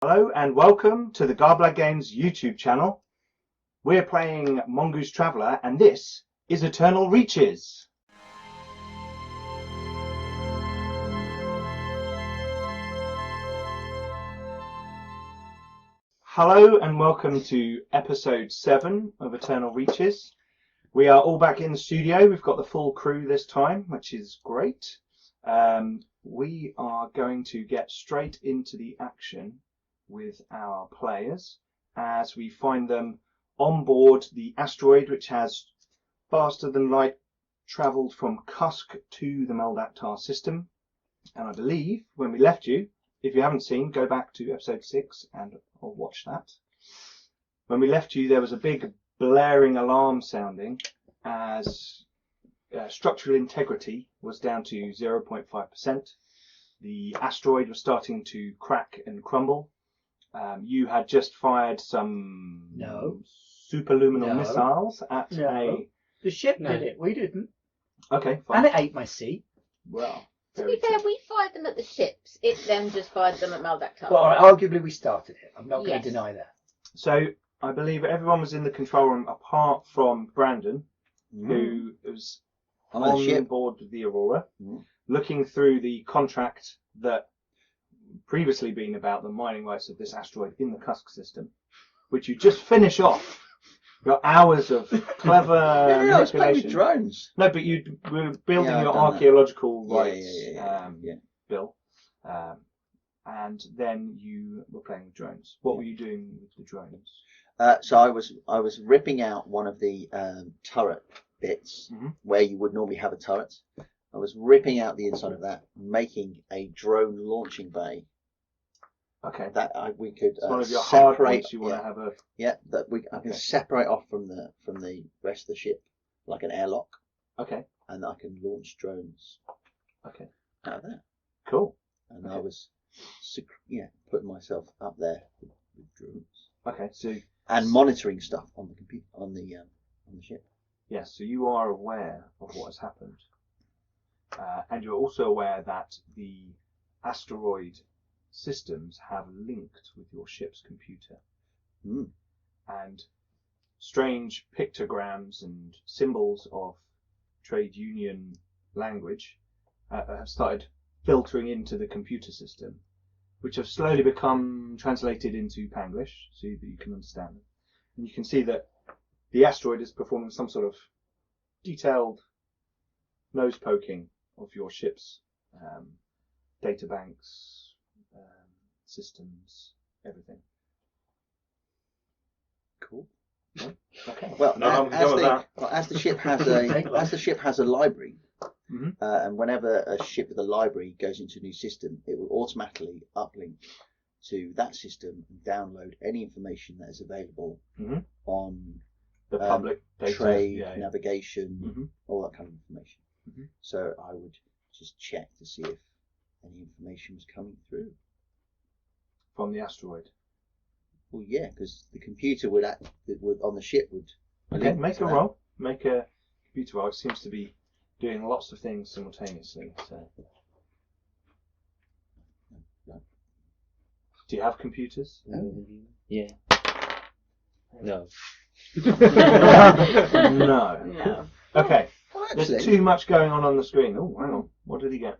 Hello and welcome to the Garblag Games YouTube channel. We're playing Mongoose Traveller and this is Eternal Reaches. Hello and welcome to episode 7 of Eternal Reaches. We are all back in the studio. We've got the full crew this time, which is great. We are going to get straight into the action with our players as we find them on board the asteroid, which has faster than light travelled from Cusk to the Mel Dak Tar system. And I believe when we left you, if you haven't seen, go back to episode 6 and I'll watch that. When we left you, there was a big blaring alarm sounding as structural integrity was down to 0.5%. The asteroid was starting to crack and crumble. You had just fired some superluminal missiles at a... The ship did it, we didn't. Okay, fine. And it ate my seat. Well, to be fair, we fired them at the ships. It then just fired them at Mel Dak Tar. Well, arguably we started it. I'm not going to Yes. deny that. So I believe everyone was in the control room apart from Brandon, who was on board the Aurora, looking through the contract that previously been about the mining rights of this asteroid in the Cusk system, which you just finish off. Got hours of clever manipulation. Drones. No, but you were building Yeah, your I've done archaeological that. rights bill, and then you were playing with drones. What were you doing with the drones? So I was ripping out one of the turret bits where you would normally have a turret. I was ripping out the inside of that, making a drone launching bay. Okay. That we could It's one of your hard separate. points you want to have a. Yeah, that I can separate off from the rest of the ship like an airlock. Okay. And I can launch drones. Okay. Out of that. Cool. And I was, putting myself up there with drones. Okay. So. And monitoring stuff on the computer on the ship. Yes. So you are aware of what has happened, and you're also aware that the asteroid systems have linked with your ship's computer, and strange pictograms and symbols of trade union language have started filtering into the computer system, which have slowly become translated into Panglish so that you can understand them. And you can see that the asteroid is performing some sort of detailed nose poking of your ship's data banks, systems, everything. Cool. Yeah. Okay. Well, as the ship has a library, and whenever a ship with a library goes into a new system, it will automatically uplink to that system and download any information that is available on the public data, trade, navigation, all that kind of information. So I would just check to see if any information was coming through from the asteroid. Well, yeah, because the computer would on the ship would. Okay, make a roll. Make a computer roll. It seems to be doing lots of things simultaneously. So, do you have computers? Yeah. No. No. Okay. Well, There's too much going on the screen. Oh, hang on. What did he get?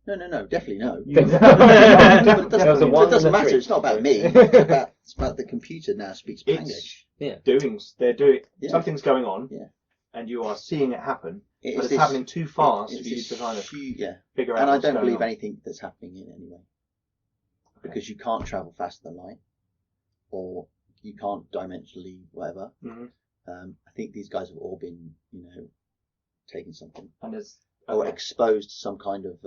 No, definitely no. You- It There was a doesn't 1 and a matter. 3. It's not about me. It's about the computer now speaks English. Yeah. They're doing Yeah. something's going on, Yeah. and you are seeing it happen, It's but it's this- happening too fast it's for you this to kind of huge, figure out. and I what's don't going believe on. anything that's happening in any way, because you can't travel faster than light, or you can't dimensionally whatever. I think these guys have all been, taking something And there's or exposed to some kind of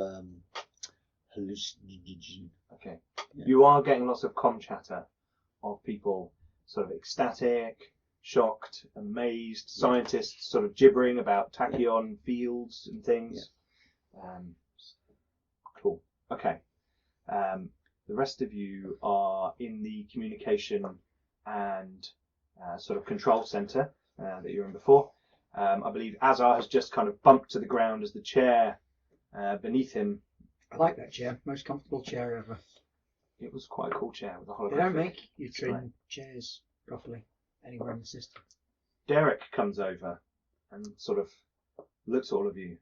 hallucinogen. Okay. Yeah. You are getting lots of comm chatter of people sort of ecstatic, shocked, amazed, scientists sort of gibbering about tachyon fields and things. Cool. Okay. The rest of you are in the communication and sort of control center that you were in before. I believe Azar has just kind of bumped to the ground as the chair beneath him. I like that chair. Most comfortable chair ever. it was quite a cool chair with a They don't holographic. make you display. trim chairs properly anywhere in the system. Derek comes over and sort of looks at all of you.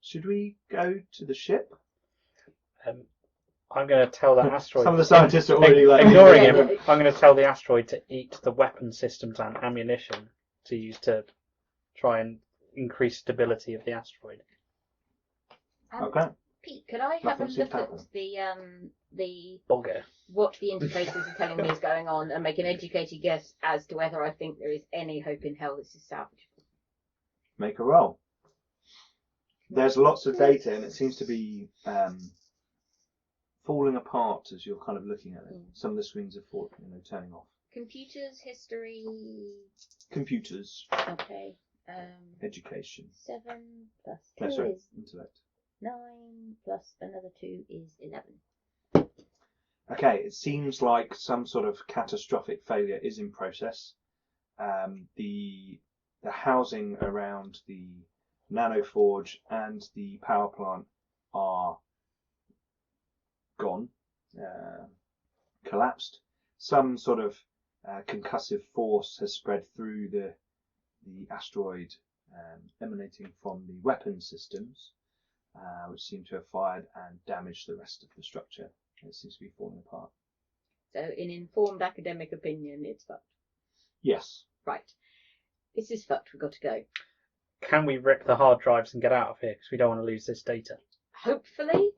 Should we go to the ship? I'm going to tell the asteroid. Some of the scientists are already like ignoring him. I'm going to tell the asteroid to eat the weapon systems and ammunition to use to try and increase stability of the asteroid. Okay. Pete, could I have Nothing a seems look to at happen. the Bogger. what the interfaces are telling me is going on and make an educated guess as to whether I think there is any hope in hell this is salvageable? Make a roll. There's lots of data and it seems to be falling apart as you're kind of looking at it. Some of the screens are turning off. Computers, history. Computers, Okay. education. 7 plus No, 2 sorry, is intellect. 9 plus another 2 is 11. Okay, it seems like some sort of catastrophic failure is in process. The housing around the nanoforge and the power plant are gone, collapsed. Some sort of concussive force has spread through the asteroid emanating from the weapon systems, which seem to have fired and damaged the rest of the structure. It seems to be falling apart. So, in informed academic opinion, it's fucked. Yes. Right. This is fucked. We've got to go. Can we rip the hard drives and get out of here? Because we don't want to lose this data. Hopefully,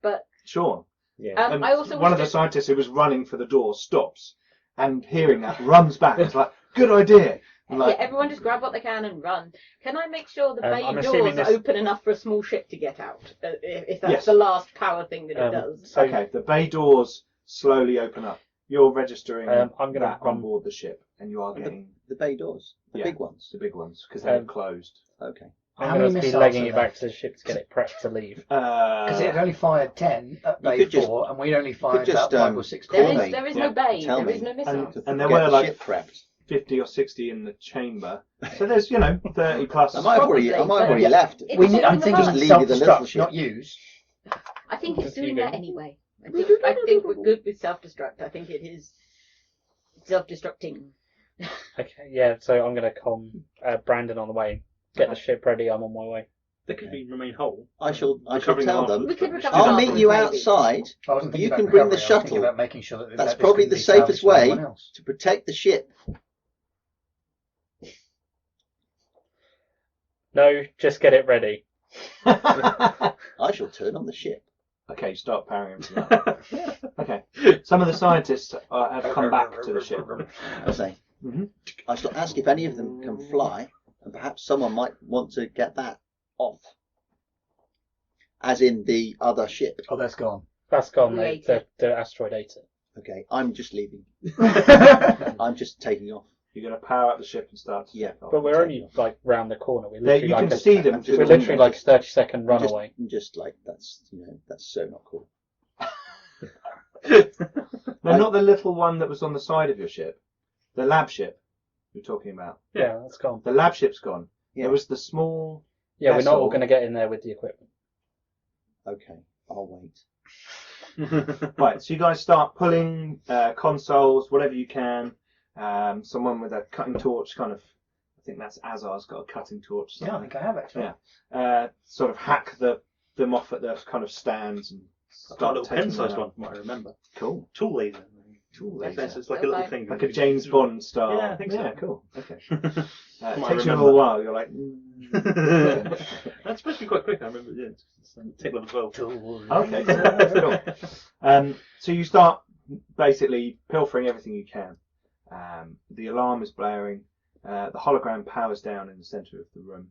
but Sure. Yeah. And I also one of the scientists who was running for the door stops and hearing that runs back. It's like, good idea. And like, yeah, everyone just grab what they can and run. Can I make sure the bay I'm assuming doors are open enough for a small ship to get out? If that's Yes. the last power thing that it does. So okay, the bay doors slowly open up. You're registering I'm gonna that on run- board the ship, and you are getting The bay doors, the Yeah. big ones. the big ones because they're Um, closed. Okay. I'm How going many to be missiles legging are it back left? to the ship to get it prepped to leave. Because it had only fired 10 at You Bay could just- 4, and we'd only fired just, about 5 or 6 There call calls. is, me. there is Yeah. no bay. Tell There is me. no missile. And there Get were the like ship prepped. 50 or 60 in the chamber, so there's 30 plus. I might have already Probably, but- left. It's I'm taking thinking the Just bus. leave you the little self-destruct, ship. not use. I think it's doing Confusing. that anyway. I think we're good with self-destruct. I think it is self-destructing. Okay, yeah, so I'm going to calm Brandon on the way. Get the ship ready, I'm on my way. They could remain whole. I shall Recovering tell them them. We could recover I'll afterwards, meet you maybe. outside I wasn't thinking You about can bring recovery, the I was thinking shuttle. about making sure that That's this probably couldn't the be safest salvaged by way anyone else. to protect the ship. No, just get it ready. I shall turn on the ship. Okay, start powering everything up. Okay, some of the scientists have come back to the ship. I say. Mhm. I shall ask if any of them can fly, and perhaps someone might want to get that off. As in the other ship. Oh, that's gone. That's gone, We mate. ate it. The asteroid ate it. Okay, I'm just leaving. I'm just taking off. You're going to power up the ship and start to Yeah. take off. But we're only like round the corner. We're There, literally you like can a, see them. I'm through we're the literally windows. like a 30-second run just, away. Just like that's so not cool. No, not the little one that was on the side of your ship. The lab ship you're talking about. Yeah, that's gone. The lab ship's gone. Yeah. There was the small. Yeah, we're not all vessel. going to get in there with the equipment. Okay, I'll wait. Right, so you guys start pulling consoles, whatever you can. Someone with a cutting torch, kind of. I think that's Azar's got a cutting torch. Yeah, I think I have actually. Yeah. Sort of hack them off at the kind of stands and I've got a start little taking pen-sized them one out. from what I remember. Cool. Tool laser. Tool Yes, laser. it's like a little Okay. thing. Like a James Bond style. Yeah, I think so. Yeah, cool. Okay. It From takes what I you a remember. little while. You're like. That's supposed to be quite quick. I remember. Yeah, take level 12. Okay, so that's cool. So you start basically pilfering everything you can. The alarm is blaring. The hologram powers down in the centre of the room,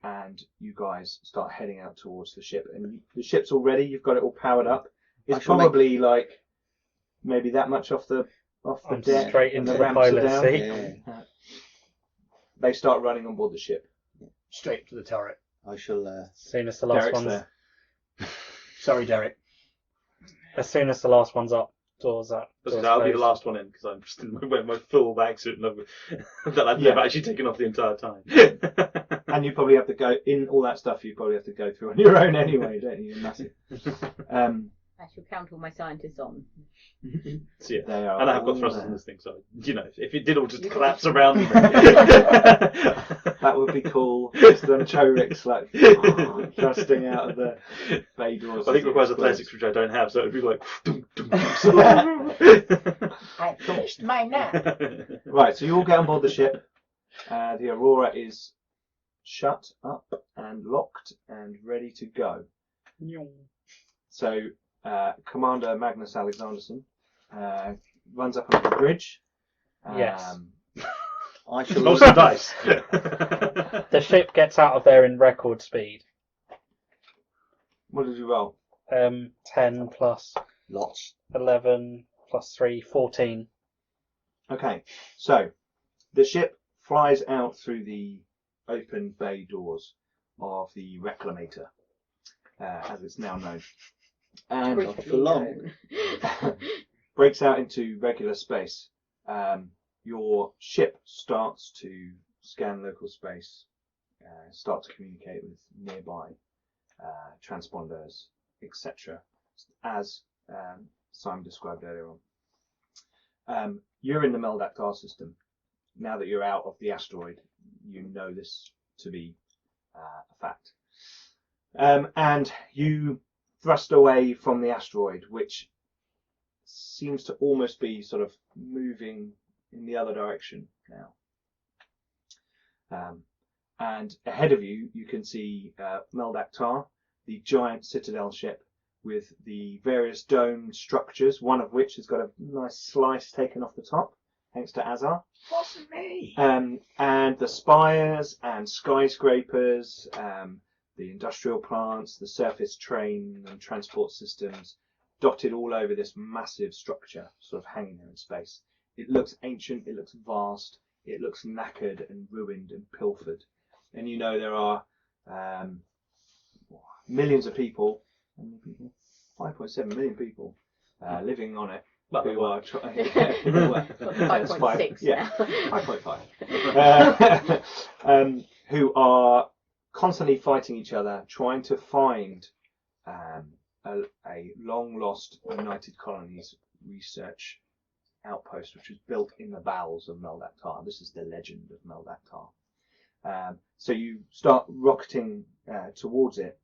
and you guys start heading out towards the ship. And the ship's all ready. You've got it all powered up. I It's shall probably like maybe that much off the I'm deck. straight and into the ramps are pilot down. seat. Yeah, They start running on board the ship. Straight to the turret. I shall. As soon as the last Derek's one's there. Sorry, Derek. as soon as the last one's up, doors up. Doors I'll be the closed. last one in because I'm just in my full bag suit and that I've Yeah. never actually taken off the entire time. And you probably have to go in all that stuff. You probably have to go through on your own anyway, don't you? You're massive. I shall count all my scientists on. So, yeah. They are And I have got all thrusters there. in this thing, so if it did all just collapse around me. That would be cool. Just them Choricks like thrusting out of the bay doors. I think as it requires explodes. athletics, which I don't have, so it'd be like. I finished my nap. Right, so you all get on board the ship. The Aurora is shut up and locked and ready to go. So Commander Magnus Alexanderson runs up onto the bridge. Yes. I shall Roll some dice. The ship gets out of there in record speed. What did you roll? 10 plus lots. 11 plus 3, 14. Okay, so the ship flies out through the open bay doors of the Reclamator, as it's now known, and Briefly for long. known. breaks out into regular space. Your ship starts to scan local space, start to communicate with nearby transponders, etc., as Simon described earlier on. You're in the Mel Dak Tar system. Now that you're out of the asteroid, you know this to be a fact. And you thrust away from the asteroid, which seems to almost be sort of moving in the other direction now. And ahead of you, you can see Mel Dak Tar, the giant citadel ship with the various dome structures, one of which has got a nice slice taken off the top, thanks to Azar. Wasn't me. And the spires and skyscrapers, the industrial plants, the surface train and transport systems dotted all over this massive structure, sort of hanging there in space. It looks ancient, it looks vast, it looks knackered and ruined and pilfered. And you know there are millions of people, 5.7 million people living on it. Who are trying? 5.6 yeah, now. 5.5. Who are constantly fighting each other, trying to find a long lost United Colonies research outpost, which was built in the bowels of Mel Dak Tar. This is the legend of Mel Dak Tar. So you start rocketing towards it,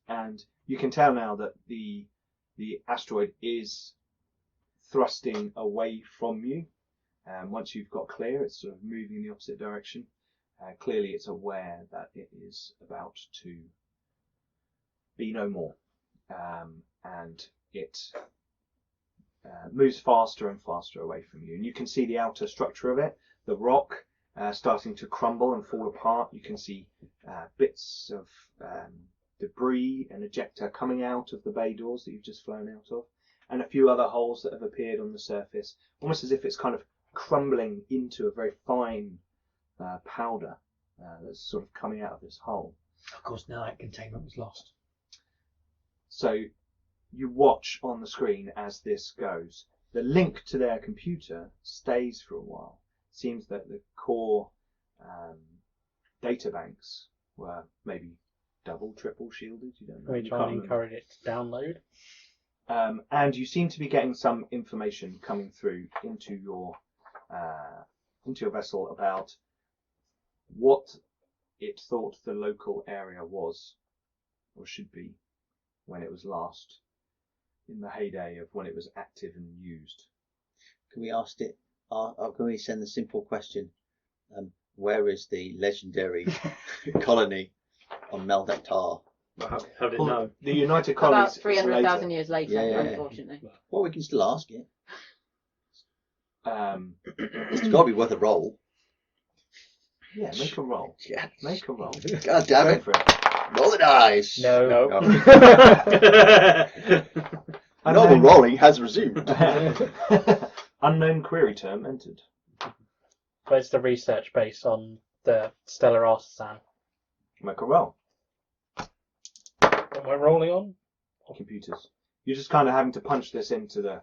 and you can tell now that the asteroid is thrusting away from you. Once you've got clear, it's sort of moving in the opposite direction. Clearly, it's aware that it is about to be no more, and it moves faster and faster away from you. And you can see the outer structure of it, the rock starting to crumble and fall apart. You can see bits of debris and ejecta coming out of the bay doors that you've just flown out of, and a few other holes that have appeared on the surface, almost as if it's kind of crumbling into a very fine powder that's sort of coming out of this hole. Of course, now that containment was lost. So you watch on the screen as this goes. The link to their computer stays for a while. Seems that the core data banks were maybe double, triple shielded. You don't know. We You try can't and remember. encourage it to download. And you seem to be getting some information coming through into your vessel about what it thought the local area was or should be when it was last in the heyday of when it was active and used. Can we ask it? Can we send the simple question? Where is the legendary colony on Mel Dak Tar? How did it know? The United About Colonies 300,000 years later, Yeah. unfortunately. Well, we can still ask it. later. It's got to be worth a roll. Yeah, make a roll. Yeah. Make a roll. God damn Go it! for it. Roll the dice. No. Normal rolling has resumed. Unknown query term entered. Where's the research base on the stellar artisan? Make a roll. What am I rolling on? Computers. You're just kind of having to punch this into the.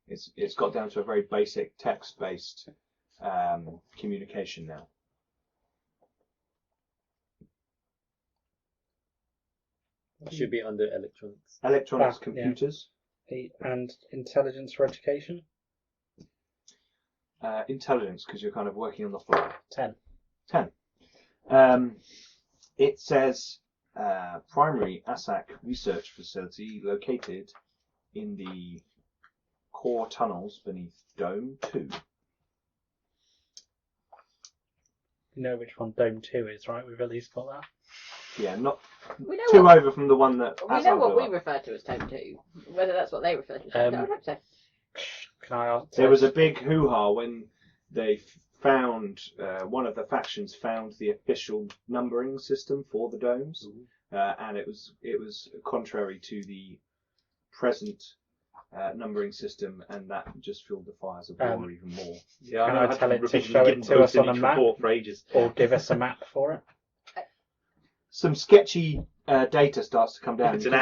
It's got down to a very basic text-based communication now. Should be under electronics. Electronics, Yeah. computers. And intelligence for education? Intelligence, because you're kind of working on the fly. 10. 10. It says primary ASAC research facility located in the core tunnels beneath Dome 2. You know which one Dome 2 is, right? We've at least got that. Yeah, not We know two what, over from the one that we know what blew we up. refer to as Tome 2. Whether that's what they refer to as Tome 2, I hope so. Can I ask? There was a big hoo-ha when they found, one of the factions found the official numbering system for the domes, and it was contrary to the present numbering system, and that just fueled the fires of war even more. Yeah, Can I I had tell to it to repeatedly show give it them to us both on a each map? report for ages. Or give us a map for it? Some sketchy data starts to come down. It's You an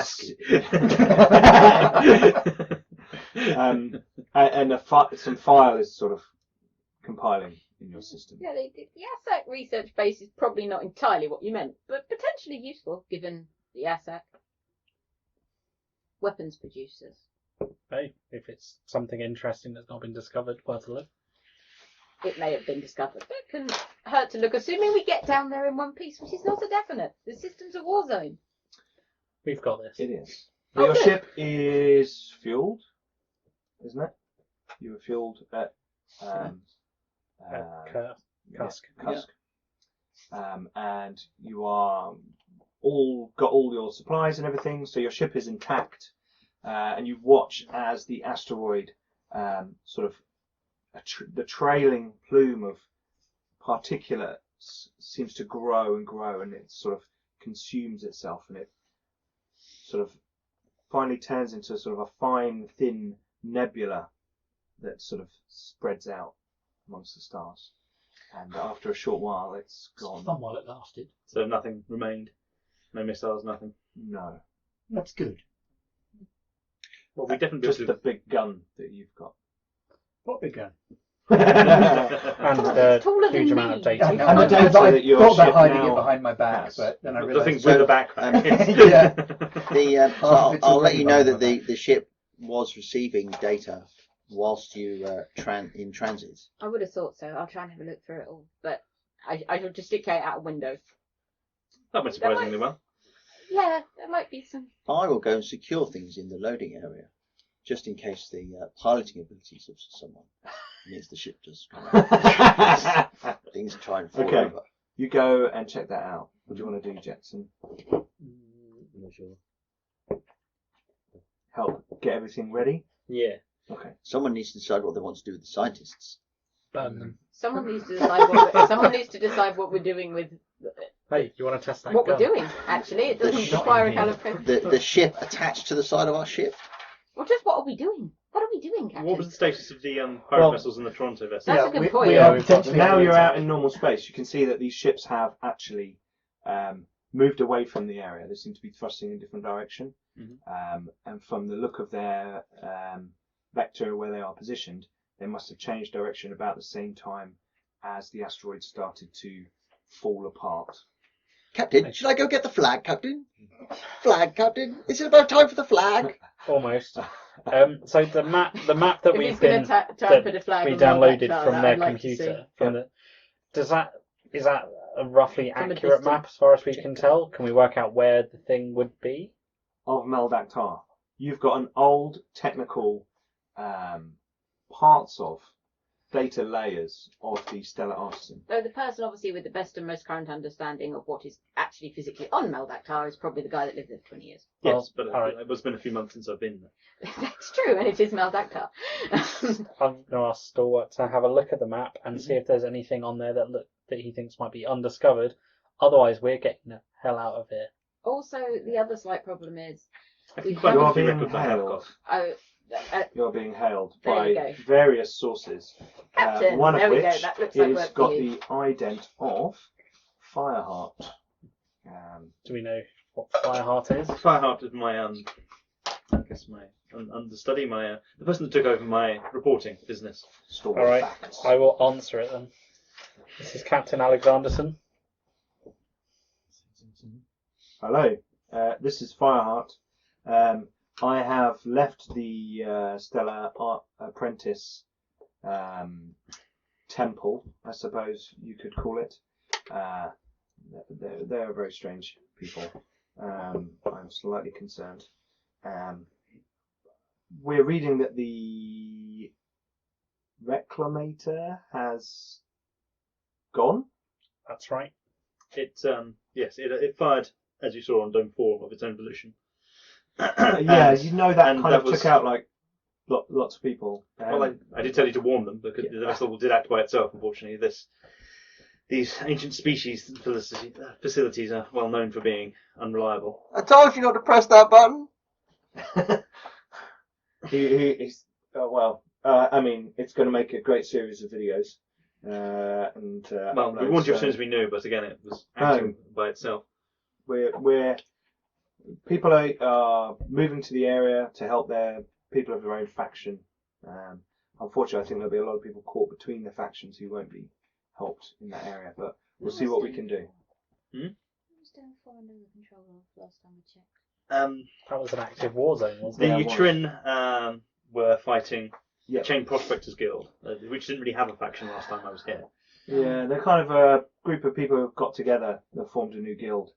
can ASCII. and some file is sort of compiling in your system. Yeah, the ASAC research base is probably not entirely what you meant, but potentially useful given the ASAC weapons producers. Hey, if it's something interesting that's not been discovered, worth a look. It may have been discovered, but it couldn't hurt to look, assuming we get down there in one piece, which is not a definite. The system's a war zone. We've got this. It is. Oh, But your good. ship is fueled, isn't it? You were fueled at Cusk. Cusk. And you are got all your supplies and everything, so your ship is intact. And you watch as the asteroid sort of the trailing plume of particulate seems to grow and grow, and it sort of consumes itself, and it sort of finally turns into sort of a fine, thin nebula that sort of spreads out amongst the stars. And after a short while, it's gone. Fun while it lasted. So nothing remained. No missiles, nothing. No, That's good. Well, we definitely just the big gun that you've got. What big gun? And Taller huge than amount me. of data. And the I data thought that your about ship hiding now it behind my back, has. but then I the realised. thing with the backpack. Yeah. So I'll let you know that the ship was receiving data whilst you in transit. I would have thought so. I'll try and have a look through it all, but I shall gesticate out a window. That went surprisingly well. Yeah, there might be some. I will go and secure things in the loading area, just in case the piloting abilities of someone means the ship just things try and fall Okay. over. You go and check that out. What do you want to do, Jetson? Not sure. Help get everything ready? Yeah. Okay. Someone needs to decide what they want to do with the scientists. Burn them. Someone needs to decide. Someone needs to decide what we're doing with Hey, you want to test that what gun? we're doing. Actually, it doesn't Not require a in here. calibration. The ship attached to the side of our ship. Well, just what are we doing? What are we doing, Captain? What was the status of the pirate Well- vessels and the Toronto vessels? That's a good point. We Yeah, are we've got potentially Now doing you're out something. in normal space. You can see that these ships have actually moved away from the area. They seem to be thrusting in a different direction. And from the look of their vector where they are positioned, they must have changed direction about the same time as the asteroid started to fall apart. Captain, should I go get the flag, Captain? Flag, Captain. Is it about time for the flag? Almost. So the map that If we've he's going been to try and put a flag we on Mel Dak downloaded Tar, from that their I'd like to see. computer is that a roughly From a accurate distance. map as far as we can tell? Can we work out where the thing would be? Of Mel Dak Tar. You've got an old technical parts of data layers of the stellar artisan. Though the person obviously with the best and most current understanding of what is actually physically on Mel Dak Tar is probably the guy that lived there for 20 years. Yes, but all right. it's been a few months since I've been there. That's true, and it is Mel Dak Tar. I'm going to ask Stalwart to have a look at the map and see if there's anything on there that he thinks might be undiscovered. Otherwise, we're getting the hell out of here. Also, the other slight problem is I we can quite You're haven't. honestly being record I have hailed. got. You're being hailed There you by go. various sources. Captain, One there of we go. which That looks like is work got for you. the ident of Fireheart. Do we know what Fireheart is? Fireheart is my I guess my understudy, the person that took over my reporting business. Store All right, facts. I will answer it then. This is Captain Alexanderson. Hello, this is Fireheart. I have left the Stellar Apprentice temple, I suppose you could call it. They're very strange people. I'm slightly concerned. We're reading that the Reclamator has gone. That's right. It it fired, as you saw on Dome 4, of its own volition. Yeah, you know that and kind that of was- took out like lots of people. Well, I did tell you to warn them, because the vessel did act by itself, unfortunately. These ancient species facilities are well known for being unreliable. I told you not to press that button. I mean, it's going to make a great series of videos. Well, we uploads, warned you as so soon as we knew, but again, it was acting by itself. People are moving to the area to help their people of their own faction. Unfortunately, I think there'll be a lot of people caught between the factions who won't be helped in that area, but we'll see what we can do. Who was down for under the control of last time we checked? That was an active war zone, wasn't The it? Utrin were fighting Yeah. the Chain Prospectors Guild, which didn't really have a faction last time I was here. Yeah, they're kind of a group of people who've got together that formed a new guild,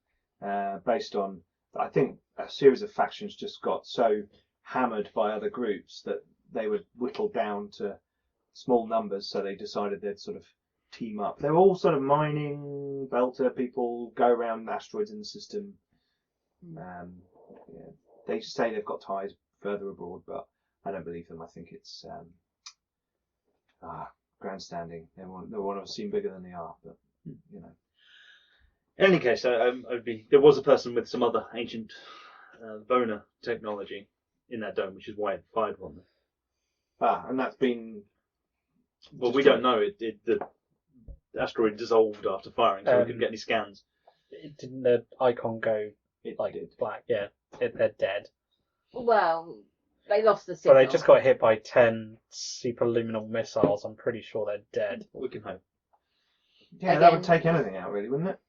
based on, I think, a series of factions just got so hammered by other groups that they were whittled down to small numbers, so they decided they'd sort of team up. They're all sort of mining, belter people, go around asteroids in the system. They say they've got ties further abroad, but I don't believe them. I think it's grandstanding. They want to seem bigger than they are, but you know. In any case, there was a person with some other ancient Bona technology in that dome, which is why it fired on them. And that's been. Well, we don't know. The asteroid dissolved after firing, so we couldn't get any scans. Didn't the icon go It like did. black? Yeah, they're dead. Well, they lost the But signal. they just got hit by 10 superluminal missiles. I'm pretty sure they're dead. We can hope. Yeah, that would Again. take anything out, really, wouldn't it?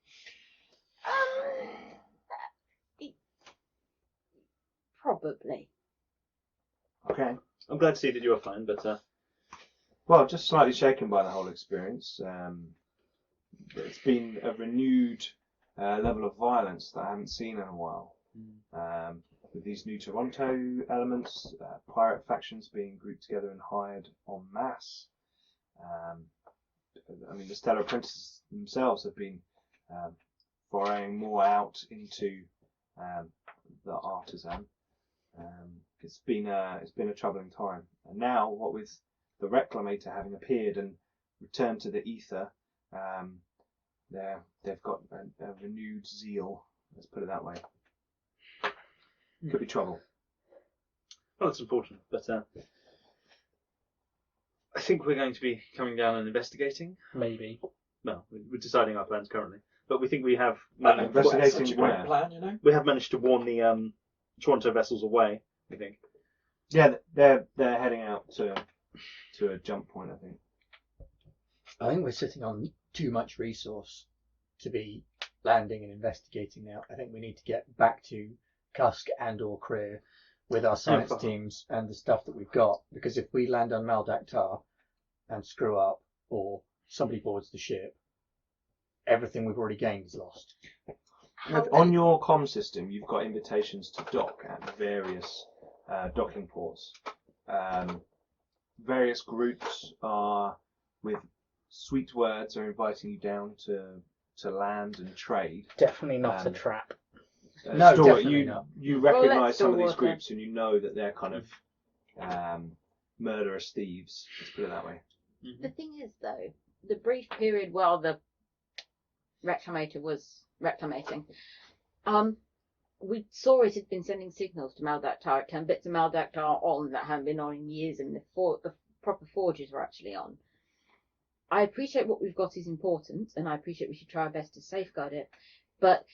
Probably. Okay. I'm glad to see that you are fine, but Well, just slightly shaken by the whole experience. It's been a renewed level of violence that I haven't seen in a while. With these new Toronto elements, pirate factions being grouped together and hired en masse. I mean, the Stellar Apprentices themselves have been foraying more out into the artisan. It's been a troubling time, and now what with the Reclamator having appeared and returned to the ether, they've got a renewed zeal. Let's put it that way. Could be trouble. well, it's important. But I think we're going to be coming down and investigating. Maybe. Well, we're deciding our plans currently, but we think we have Investigating Such a where? great plan, you know. we have managed to warn the Toronto vessels away. We think. Yeah, they're heading out to a jump point, I think. I think we're sitting on too much resource to be landing and investigating now. I think we need to get back to Cusk and or Crear with our science teams and the stuff that we've got, because if we land on Mel Dak Tar and screw up, or somebody boards the ship, everything we've already gained is lost. On your comm system, you've got invitations to dock at various docking ports. Various groups are, with sweet words, are inviting you down to land and trade. Definitely not a Um, trap. No, Stuart, definitely you not. you Well, recognise let's some of still these work groups, and you know that they're kind of murderous thieves. Let's put it that way. The thing is, though, the brief period while the reclamator was reclamating, we saw it had been sending signals to Mel Dak Tar. It turned bits of Mel Dak Tar on that hadn't been on in years, and the proper forges were actually on. I appreciate what we've got is important, and I appreciate we should try our best to safeguard it, but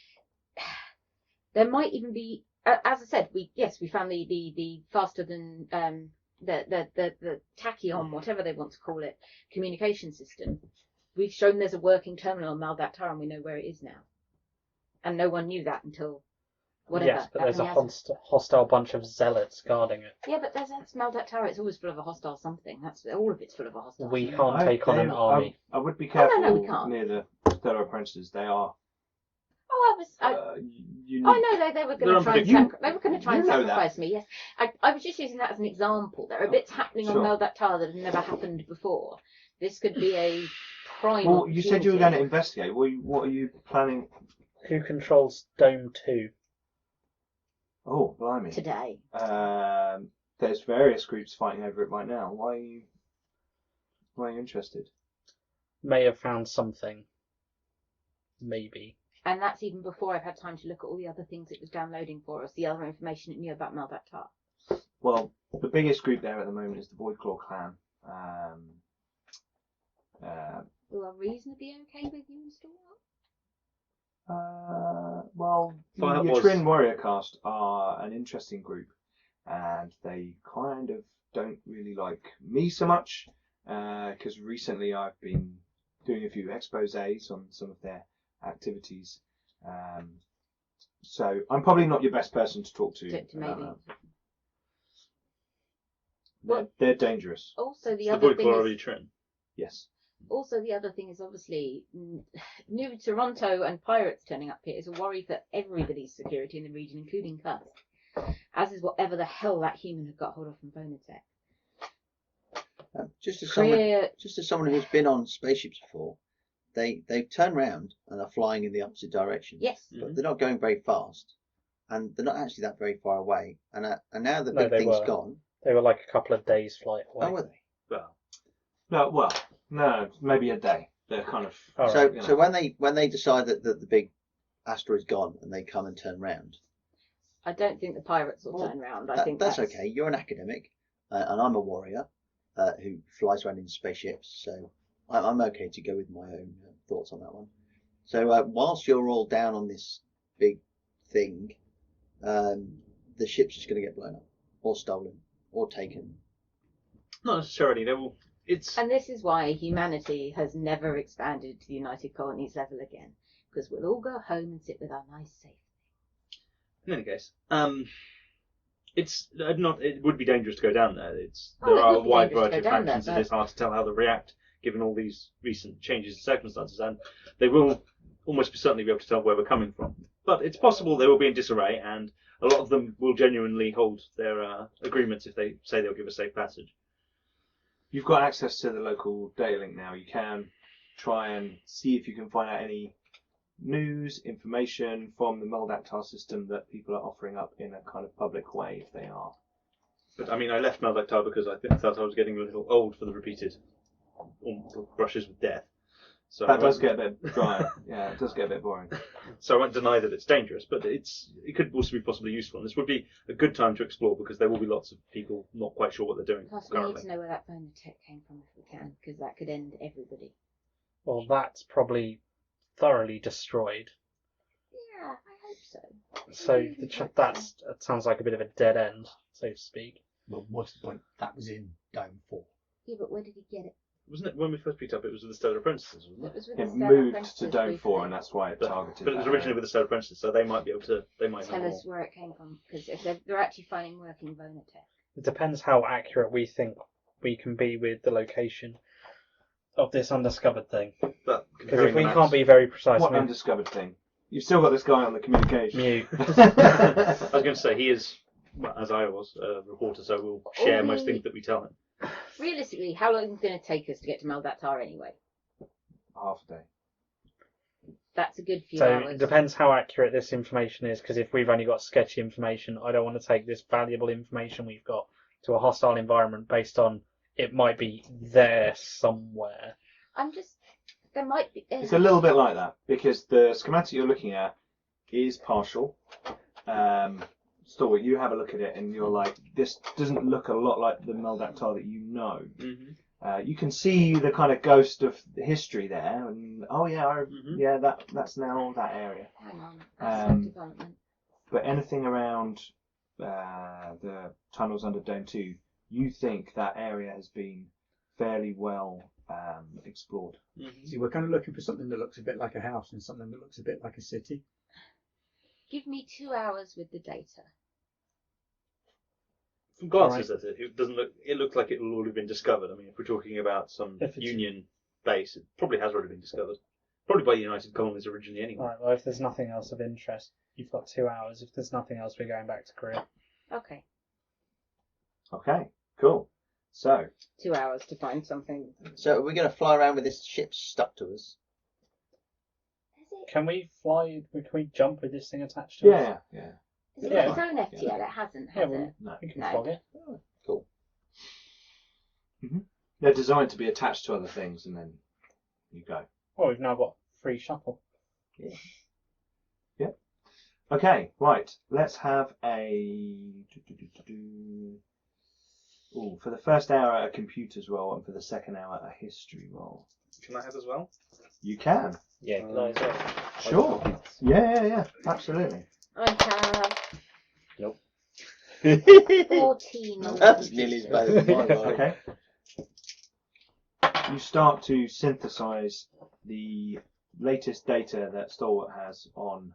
there might even be, as I said, we found the faster than the tachyon, whatever they want to call it, communication system. We've shown there's a working terminal on Mel Dak Tar, and we know where it is now. And no one knew that until whatever. Yes, but that there's a only has hostile bunch of zealots guarding it. Yeah, but that's Mel Dak Tar. It's always full of a hostile something. That's all of it's full of a hostile. We something. can't take on an army. I would be no, careful we can't. near the stellar apprentices. They are. Oh, Unique. I know they were going to try and they were going to try and sacrifice me. Yes, I was just using that as an example. There are bits happening on Mel Dak Tar that have never happened before. This could be a prime. Well, you said you were going to investigate. What are you planning? Who controls Dome 2? Oh, blimey! Today. There's various groups fighting over it right now. Why are you interested? May have found something. Maybe. And that's even before I've had time to look at all the other things it was downloading for us, the other information it knew about Mel Dak Tar. Well, the biggest group there at the moment is the Voidclaw clan. Who are reasonably okay with you installing? Well, Fire your was- Trin Warrior cast are an interesting group, and they kind of don't really like me so much, because recently I've been doing a few exposés on some of their activities. So I'm probably not your best person to talk to. To maybe. They're dangerous. Also, The Voidclaw already Trin. Yes. Also, the other thing is obviously New Toronto and pirates turning up here is a worry for everybody's security in the region, including Cusk. As is whatever the hell that human had got hold of from Bonatech. Just as Crear, someone who's been on spaceships before, they've turned round and are flying in the opposite direction. yes. But they're not going very fast, and they're not actually that very far away. And now the big they thing's were. gone. They were like a couple of days' flight away. Oh, were they? Well, No, maybe a day. They're kind of. All So right. so when they decide that the big asteroid's gone and they come and turn round, I don't think the pirates will Well, turn round. I think that's okay. You're an academic, and I'm a warrior who flies around in spaceships, so I'm okay to go with my own thoughts on that one. So whilst you're all down on this big thing, the ship's just going to get blown up, or stolen, or taken. not necessarily. They will. It's And this is why humanity has never expanded to the United Colonies level again. Because we'll all go home and sit with our nice safe. in any case. It's not. It would be dangerous to go down there. Oh, There it are a would be wide dangerous to variety of go down factions, there, and it's hard to tell how they react given all these recent changes in circumstances. And they will almost certainly be able to tell where we're coming from. But it's possible they will be in disarray, and a lot of them will genuinely hold their agreements if they say they'll give us safe passage. You've got access to the local data link now. You can try and see if you can find out any news, information from the Mel Dak Tar system that people are offering up in a kind of public way if they are. But I mean, I left Mel Dak Tar because I thought I was getting a little old for the repeated brushes with death. So That does get a bit dry. Yeah, it does get a bit boring. So I won't deny that it's dangerous, but it could also be possibly useful. And this would be a good time to explore because there will be lots of people not quite sure what they're doing Plus, we need currently. to know where that Bonatech came from if we can. Because that could end everybody. Well, that's probably thoroughly destroyed. Yeah, I hope so. So that sounds like a bit of a dead end, so to speak. Well, what's the point? That was in Dome 4. Yeah, but where did he get it? Wasn't it when we first picked up? It was with the Stellar Apprentices, wasn't It it? was with It the Stellar moved Apprentices to Dome 4 briefly. and that's why it targeted But it was that originally area. with the Stellar Apprentices, so they might be able to. They might know Tell more. us where it came from. Because if they're actually finding working Bonatech. It depends how accurate we think we can be with the location of this undiscovered thing. But Because comparing if we the can't be very precise, What we undiscovered thing? You've still got this guy on the communication. mute. I was going to say he is, well, as I was, a reporter, so we'll share Oh, most really? things that we tell him. Realistically, how long is it going to take us to get to Mel Dak Tar anyway? Half a day. That's a good few So hours. it depends how accurate this information is, because if we've only got sketchy information, I don't want to take this valuable information we've got to a hostile environment based on it might be there somewhere. There might be. It's a little bit like that because the schematic you're looking at is partial. Still, you have a look at it and you're like, this doesn't look a lot like the Mel Dak Tar that you know. Mm-hmm. You can see the kind of ghost of history there, and oh yeah, Mhm. yeah, that's now that area. Hang on. Asset development. But anything around the tunnels under Dome 2, you think that area has been fairly well explored. Mm-hmm. See, we're kind of looking for something that looks a bit like a house and something that looks a bit like a city. Give me 2 hours with the data. From glances at it, it doesn't look. It looks like it will all have been discovered. I mean, if we're talking about some If it's- Union base, it probably has already been discovered. Probably by the United Colonies originally, anyway. Alright, well, if there's nothing else of interest, you've got 2 hours. If there's nothing else, we're going back to Crear. Okay. Okay, cool. So, 2 hours to find something. So are we going to fly around with this ship stuck to us? Is it? Can we fly? Can we jump with this thing attached to us? yeah. Has it Yeah. got its own FTL? It hasn't, Yeah, has well, it? No. we can No. flog it. Cool. They're designed to be attached to other things, and then you go. Well, we've now got free shuttle. Okay, right. Let's have a. Ooh, for the first hour, a computers roll, and for the second hour, a history roll. Can I have as well? You can. Yeah, can I as well? Sure. Yeah. Absolutely. I have Nope. 14 on That's the nearly as computer. bad as my roll. Okay. You start to synthesize the latest data that Stalwart has on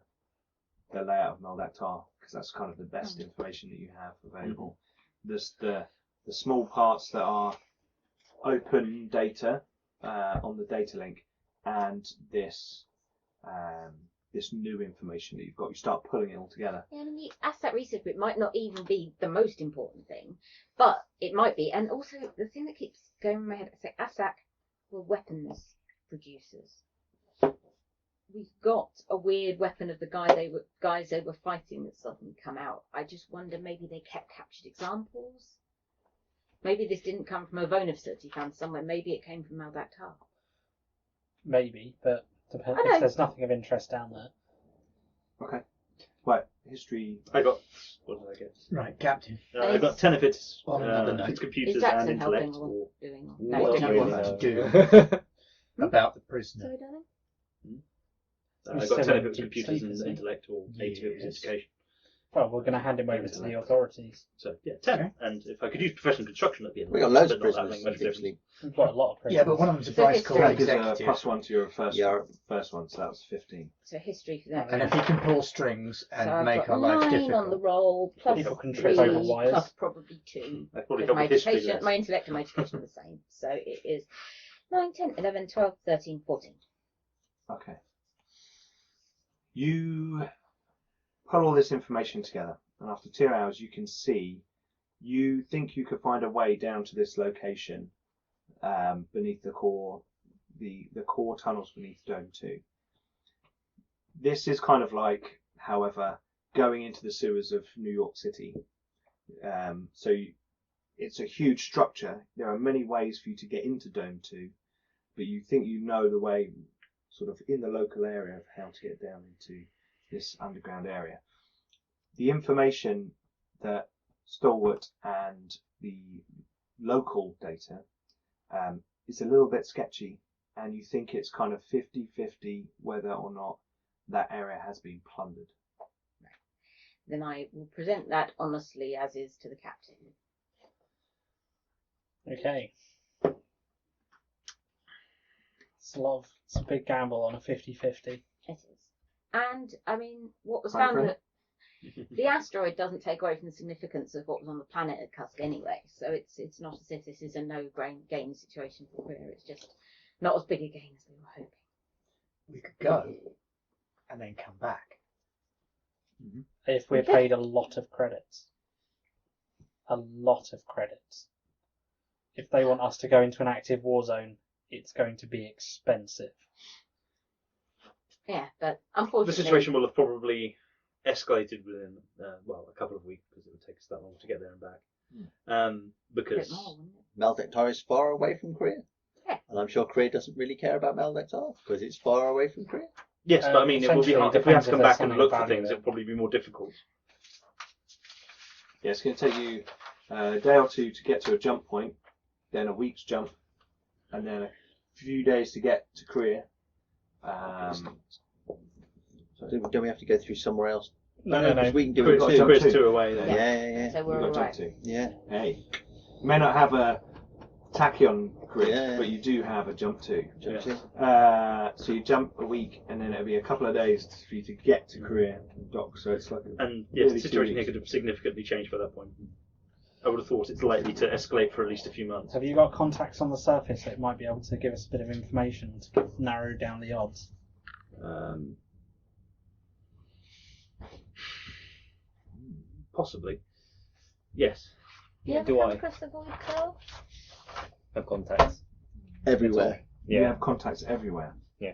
the layout of Mel Dak Tar, because that's kind of the best information that you have available. There's the small parts that are open data on the data link, and this new information that you've got. You start pulling it all together. Yeah, I mean, the ASAC research bit might not even be the most important thing, but it might be. And also, the thing that keeps going in my head is ASAC were weapons producers. We've got a weird weapon of the guys they were fighting that's suddenly come out. I just wonder, maybe they kept captured examples. Maybe this didn't come from a Vona facility found somewhere. Maybe it came from Mel Dak Tar. Maybe, but depends. I know. If there's nothing of interest down there. Okay. Right. History. I got. What did I get? Right, Captain. I got 10 if it's, On another if note. it's Is computers and Jackson intellect. helping or doing? What do no, you no. want to do about the prisoner? Sorry, darling. I He's got 10 still if it was in deep computers sleep, and isn't he? intellect, or 8 if it was Yes. education. Well, we're going to hand him over to the authorities. So, yeah, 10. Okay. And if I could use professional construction at the end. We got loads but of not that prisoners much in Deep difference. Sleep. We've got a lot of prisoners. Yeah, but one of them's a So vice it's corps That gives a executive. +1 to your first Yeah. one, so that was 15. So history for that. And if he can pull strings So and I've make got our life 9 difficult. on the roll, plus People can 3, trip over wires. plus probably 2. I'd probably Because help my with history education, less. my intellect and my education are the same. So it is 9, 10, 11, 12, 13, 14. Okay. You put all this information together, and after 2 hours, you can see. You think you could find a way down to this location beneath the core, the core tunnels beneath Dome 2. This is kind of like, however, going into the sewers of New York City. It's a huge structure. There are many ways for you to get into Dome 2, but you think you know the way sort of in the local area of how to get down into this underground area. The information that Stalwart and the local data is a little bit sketchy, and you think it's kind of 50-50 whether or not that area has been plundered. Then I will present that honestly as is to the captain. Okay. It's a big gamble on a 50-50. It is. And, I mean, what was Fine, found friend. that the asteroid doesn't take away from the significance of what was on the planet at Cusk anyway. So it's not as if this is a no-gain situation for Crear. It's just not as big a gain as we were hoping. We could go and then come back. If we're Okay. paid a lot of credits. A lot of credits. If they want us to go into an active war zone, it's going to be expensive. Yeah, but The unfortunately... situation will have probably escalated within, a couple of weeks, because it would take us that long to get there and back. a bit Because more, wouldn't it? Mel Dak Tar is far away from Crear. Yeah. And I'm sure Crear doesn't really care about Mel Dak Tar because it's far away from Crear. yes, but I mean, it will be essentially, hard. it If we have depends to if come there's back and something look for valuable. things, it'll probably be more difficult. Yeah, it's going to take you a day or two to get to a jump point, then a week's jump, and then a few days to get to Crear. Do we have to go through somewhere else? No. Because we can do Chris, it got too. jump Chris two. two away there. Yeah. So we're You've got alright. jump to. Yeah. Hey, you may not have a tachyon grid, Yeah. but you do have a jump to. Jump to. So you jump a week, and then it'll be a couple of days for you to get to Crear dock. So it's like And yes, nearly the 2 situation here weeks. could have significantly changed by that point. I would have thought it's likely to escalate for at least a few months. Have you got contacts on the surface that might be able to give us a bit of information to narrow down the odds? Possibly. Yes. Do you ever Do come I? across the void cell? Have contacts. Everywhere. You have contacts everywhere. Yeah.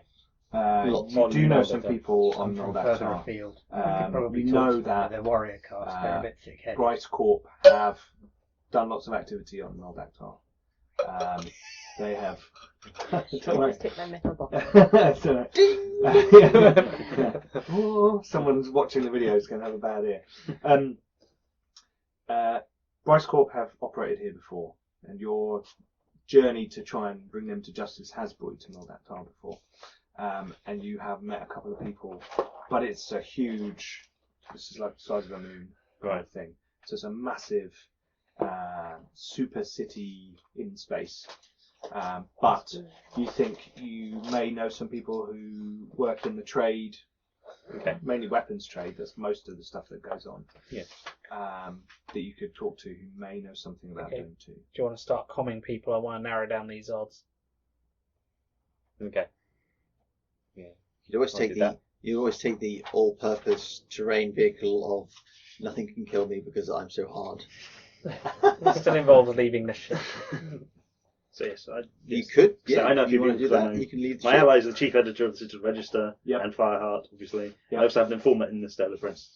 Lots. You On do know Mel some Dak Tar. people Some on Mel from Dak further Tar. afield. Um, We could probably you talk know to them that, with their warrior cast. They're a bit thick-headed. Bryce Corp have done lots of activity on Mel Dak Tar. They have. Don't always tick my metal box. That's all right. Oh, someone's watching the video is going to have a bad ear. Bryce Corp have operated here before, and your journey to try and bring them to justice has brought you to Mel Dak Tar before. And you have met a couple of people, but it's a huge. This is like the size of a moon kind of thing. So it's a massive super city in space. But you think you may know some people who work in the trade, mainly weapons trade. That's most of the stuff that goes on. Yeah. That you could talk to who may know something about them too. Do you want to start comming people? I want to narrow down these odds. Okay. You'd always I'll take do that. the all-purpose terrain vehicle of nothing can kill me because I'm so hard. It still involves leaving the ship. So yes, You yes. could, So yeah. I know if a you few want to people do who I that, know. you can leave the My ship. ally is the chief editor of the Citizen Register Yep. and Fireheart, obviously. Yep. I also have an informant in the Stellar Prince.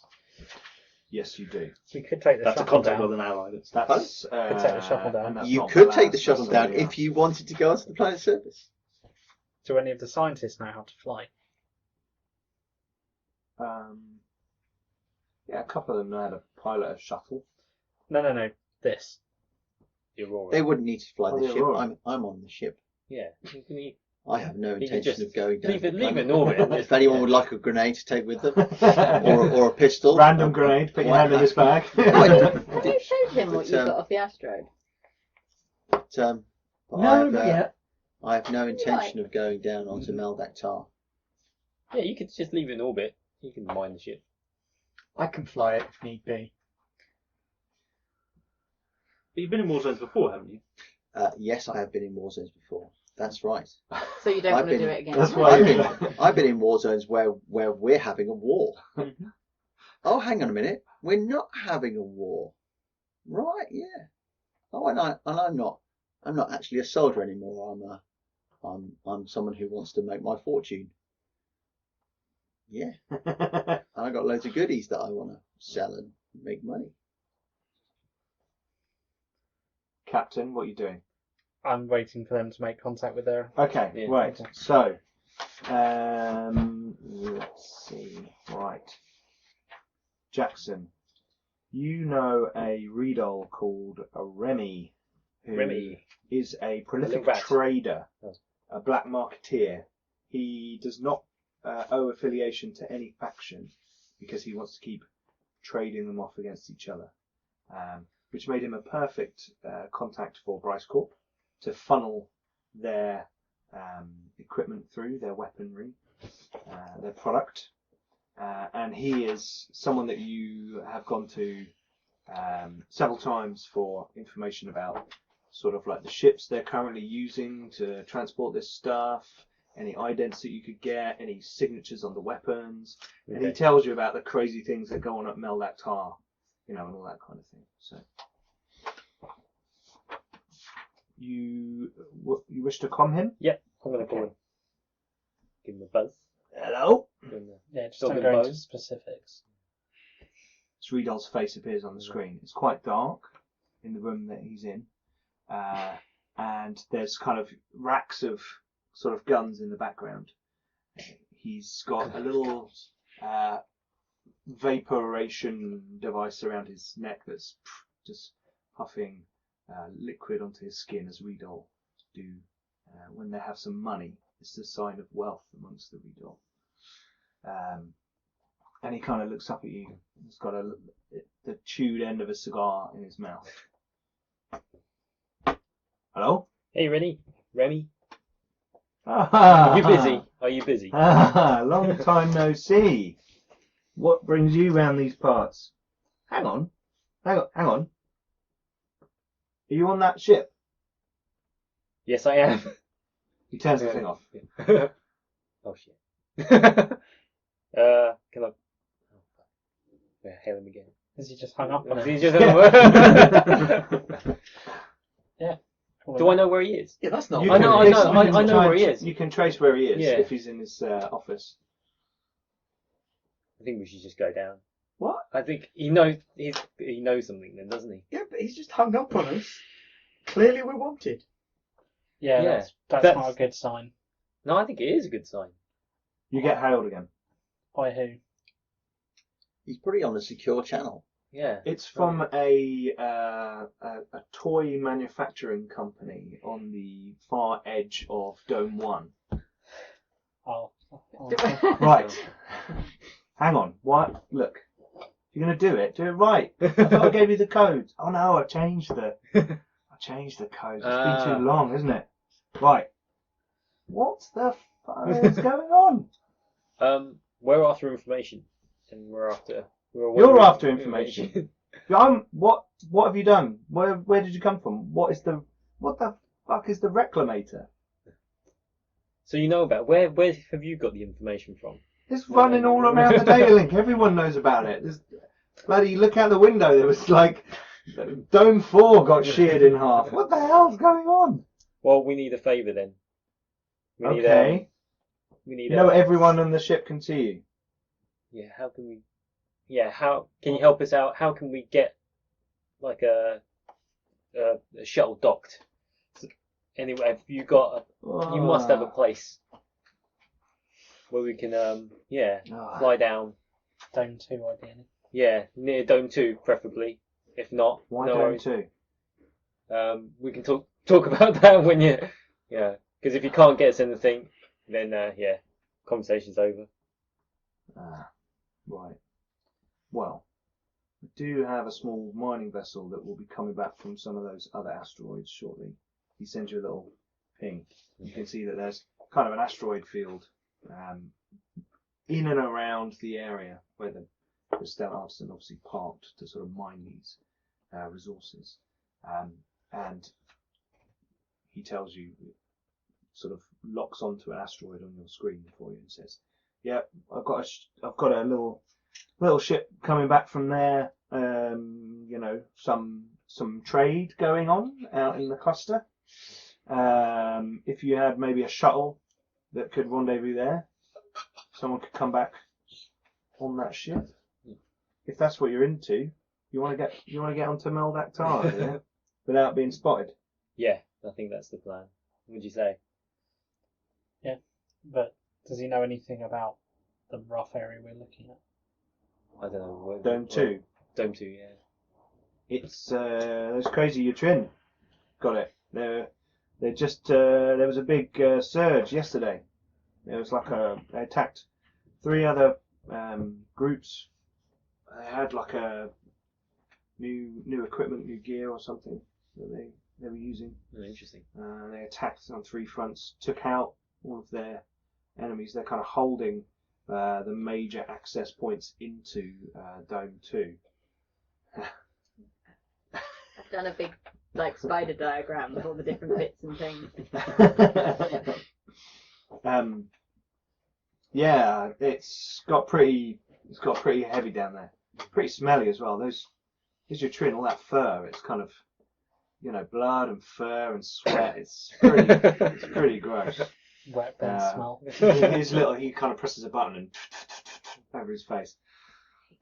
Yes, you do. We could take the That's a shuttle contact down. with an ally. That's Could take the shuttle down. and that's You not could the take the last shuttle down possibility. if you wanted to go onto the planet's surface. Do any of the scientists know how to fly? Yeah, a couple of them know how to pilot a shuttle. No. This. The Aurora. They wouldn't need to fly Oh, the the ship. Aurora. I'm on the ship. Yeah. You can eat. I have no You can intention just of going down. leave to it- the leave it in planet. orbit. If anyone would like a grenade to take with them, or a pistol, Random grenade, put your hand in this bag. Have you showed him what But, you got off the asteroid? But, No, not yet. I have no intention of going down onto Mel Dak Tar. Yeah, you could just leave it in orbit. You can mine the ship. I can fly it if need be. But you've been in war zones before, haven't you? Yes, I have been in war zones before. That's right. So you don't I've want to been- do it again? That's why I've been in war zones where we're having a war. Oh, hang on a minute. We're not having a war. Right, yeah. Oh, and I'm not actually a soldier anymore. I'm someone who wants to make my fortune. Yeah. And I got loads of goodies that I want to sell and make money. Captain, what are you doing? I'm waiting for them to make contact with their. Okay, Yeah. right. So, let's see. Right. Jackson, you know a Redol called a Remy, who Remy. is a prolific rat. trader, Oh. a black marketeer. He does not owe affiliation to any faction because he wants to keep trading them off against each other, which made him a perfect contact for Bryce Corp to funnel their equipment through, their weaponry, their product. And he is someone that you have gone to several times for information about sort of like the ships they're currently using to transport this stuff, any idents that you could get, any signatures on the weapons. And he tells you about the crazy things that go on at Mel Dak Tar, and all that kind of thing. So you wish to calm him? Yep. I'm going to call him. Give him a buzz. Hello? Give him a- Yeah, just Dog don't and go into bone. specifics. Sridol's face appears on the screen. It's quite dark in the room that he's in, and there's kind of racks of sort of guns in the background. He's got a little vaporation device around his neck that's just puffing liquid onto his skin, as Redol do when they have some money. It's a sign of wealth amongst the Redol. And he kind of looks up at you. He's got the chewed end of a cigar in his mouth. Hello? Hey, Rennie. Remy. Ah, Are you busy? Are you busy? long time no see. What brings you round these parts? Hang on. Hang on. Are you on that ship? Yes, I am. He turns the thing off. Oh shit. Can I? Yeah, hail him again. Has he just hung up? Is he just Yeah. Do I know where he is? Yeah, that's not. You I can- know you can where he is. You can trace where he is Yeah. if he's in his office. I think we should just go down. What? I think he knows. He knows something then, doesn't he? Yeah, but he's just hung up on us. Clearly, we're wanted. Yeah, Yeah, that's that's- not a good sign. No, I think it is a good sign. You get hailed again. By who? He's pretty on a secure channel. Yeah. It's from a toy manufacturing company on the far edge of Dome 1. Oh. Right. Hang on. What? Look. If you're going to do it right. I thought I gave you the code. Oh no, I changed the code. It's been too long, isn't it? Right. What the fuck is going on? We're after information, and we're after. You're after information. What have you done? Where did you come from? What the fuck is the reclamator? So you know about where have you got the information from? It's running all around the data link. Everyone knows about it. There's bloody look out the window. There was like Dome 4 got sheared in half. What the hell's going on? Well, we need a favour then. We Okay. need You know everyone on the ship can see you. Yeah, how can we? Yeah, how can you help us out? How can we get like a shuttle docked? Anyway, have you got? You must have a place where we can fly down. Dome 2, ideally. Yeah, near Dome 2, preferably. If not, Why no Dome worries. 2? We can talk about that when because if you can't get us anything, then conversation's over. Right. Well, we do have a small mining vessel that will be coming back from some of those other asteroids shortly. He sends you a little ping. You can see that there's kind of an asteroid field in and around the area where the Stellar Artisan obviously parked to sort of mine these resources. And he tells you, sort of locks onto an asteroid on your screen for you and says, "Yeah, I've got a little ship coming back from there. Some trade going on out in the cluster. If you had maybe a shuttle that could rendezvous there, someone could come back on that ship. If that's what you're into, you want to get onto Mel Dak Tar, yeah? Without being spotted." Yeah, I think that's the plan. What would you say? Yeah, but does he know anything about the rough area we're looking at? I don't know. Dome 2. Dome 2, yeah. It's crazy. Utrin got it. There was a big surge yesterday. It was like they attacked 3 other groups. They had like a new equipment, new gear or something that they were using. Oh, interesting. They attacked on 3 fronts, took out all of their enemies. They're kind of holding the major access points into Dome 2. I've done a big spider diagram with all the different bits and things. Yeah, it's got pretty heavy down there. Pretty smelly as well. Those Utrin, all that fur. It's kind of, blood and fur and sweat. It's pretty gross. Wet bed smell. He kind of presses a button and over his face.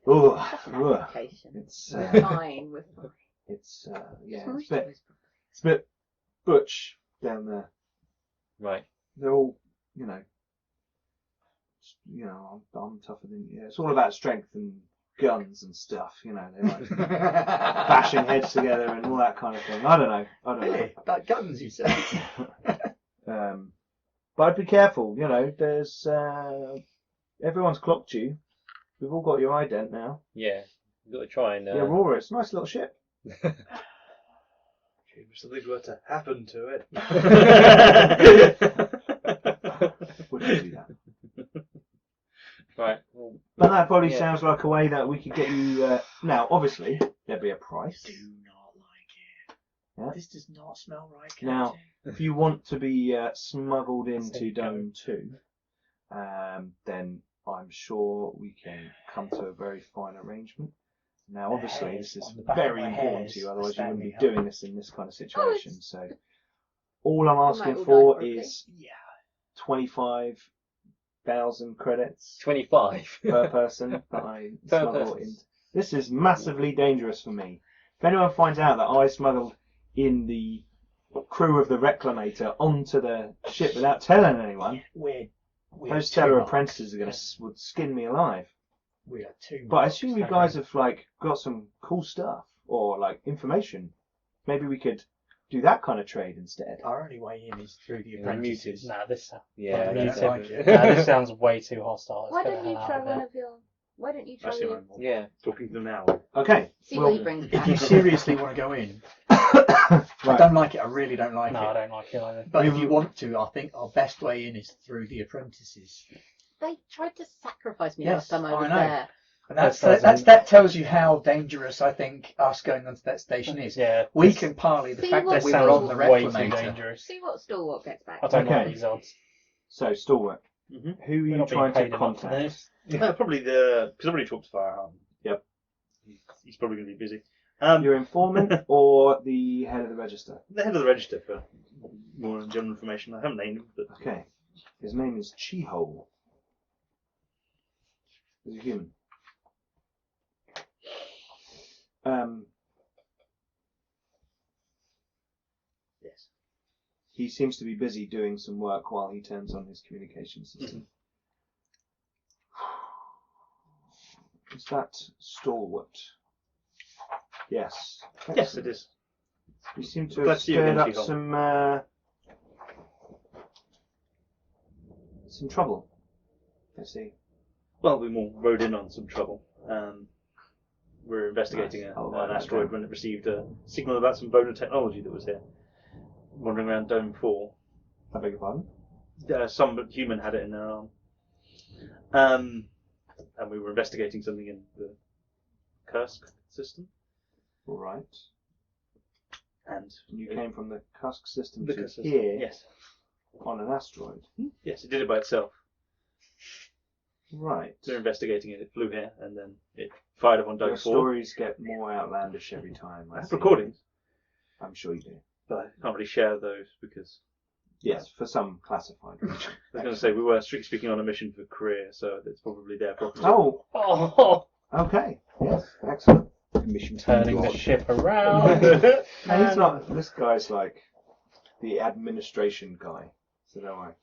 Ooh, it's We're fine. it's a bit butch down there. Right. They're all, I'm tougher than you. It's all about strength and guns and stuff. They're like bashing heads together and all that kind of thing. I don't know. Really? About guns, you say? But I'd be careful. There's everyone's clocked you. We've all got your ident now. Yeah. You've got to try and. The Aurora, it's a nice little ship. If something were to happen to it. Wouldn't do that. Right. Well, But that probably Yeah. sounds like a way that we could get you. Now, obviously, there'd be a price. Do not like it. Yeah. This does not smell right. Now, Captain. if you want to be smuggled into Say go. Dome 2, then I'm sure we can come to a very fine arrangement. Now, The obviously, hairs this is on the back of very my important hairs to you, are otherwise you wouldn't be standing up. doing this in this kind of situation. it's- So, all I'm might asking all for die quickly. is Yeah. 25,000 credits 25. per person that I Per smuggle person. in. This is massively dangerous for me. If anyone finds out that I smuggled in the crew of the Reclamator onto the ship without telling anyone, We're those too stellar much. apprentices are would skin me alive. We are too But I much. assume you guys have got some cool stuff or information. Maybe we could do that kind of trade instead. Our only way in is through the Yeah, apprentices. Nah, this Yeah, They that's don't like it. it. this sounds way too hostile. Let's Why get don't the you hell try out of one here. of your? Why don't you try Actually, your? I'm Yeah. talking to them now. Okay. See well, what he brings If you back. seriously want to go in, I right. don't like it. I really don't like No, it. I don't like it either. But if you want to, I think our best way in is through the apprentices. They tried to sacrifice me Yes, last time I I was know. there. And that tells you how dangerous I think us going onto that station is. Yeah, We can parley the See fact what that this we were sounds on the way too Reclamator. dangerous. See what Stalwart gets back. I don't Okay. like these odds. So, Stalwart, Mhm. who are We're you not being trying paid to enough for contact? this. Probably because I've already talked to Firearm. Yep. He's probably going to be busy. Your informant or the head of the register? The head of the register for more general information. I haven't named him, but Okay. His name is Chiho. He's a human. yes. He seems to be busy doing some work while he turns on his communication system. Is that Stalwart? Yes. Yes, it is. You seem to Glad have to see you stirred again, up Chiho. some trouble. I see. Well, we more rode in on some trouble. We're investigating Nice. I'll write an that asteroid down. when it received a signal about some Bona technology that was here, wandering around Dome 4. I beg your pardon? Some human had it in their arm. And we were investigating something in the Kursk system. All right. And You came from the Kusk system the to Kursk system. here Yes. on an asteroid. Yes, it did it by itself. Right. We were investigating it. It flew here, and then it fired up on Dome Your 4. stories get more outlandish every time. I have see. recordings, I'm sure you do. but I can't really share those because Yes, for some classified reason. I was going to say we were strictly speaking on a mission for Crear, so it's probably their property. Oh, Oh, okay. Yes, excellent. Mission turning the God. ship around. No, he's not. This guy's like the administration guy. So don't worry.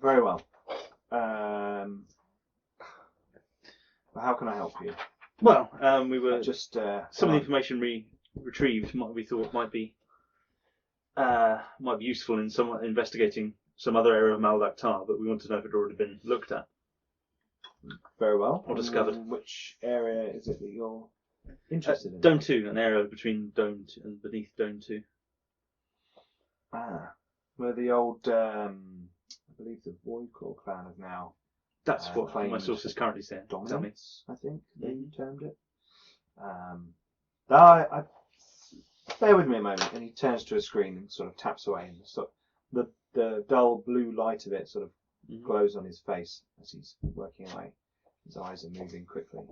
Very well. How can I help you? Well, we were Just some of the information we retrieved. We thought might be useful in some investigating some other area of Mel Dak Tar, but we wanted to know if it had already been looked at. very well. Or discovered. Which area is it that you're interested in? Dome 2, an area between Dome 2 and beneath Dome 2. Where the old, I believe the Voidcore clan have now That's what my claimed sources currently say. Tell me. dominance, I think they termed it. I bear with me a moment, and he turns to a screen and sort of taps away, and the dull blue light of it sort of glows on his face as he's working away. His eyes are moving quickly.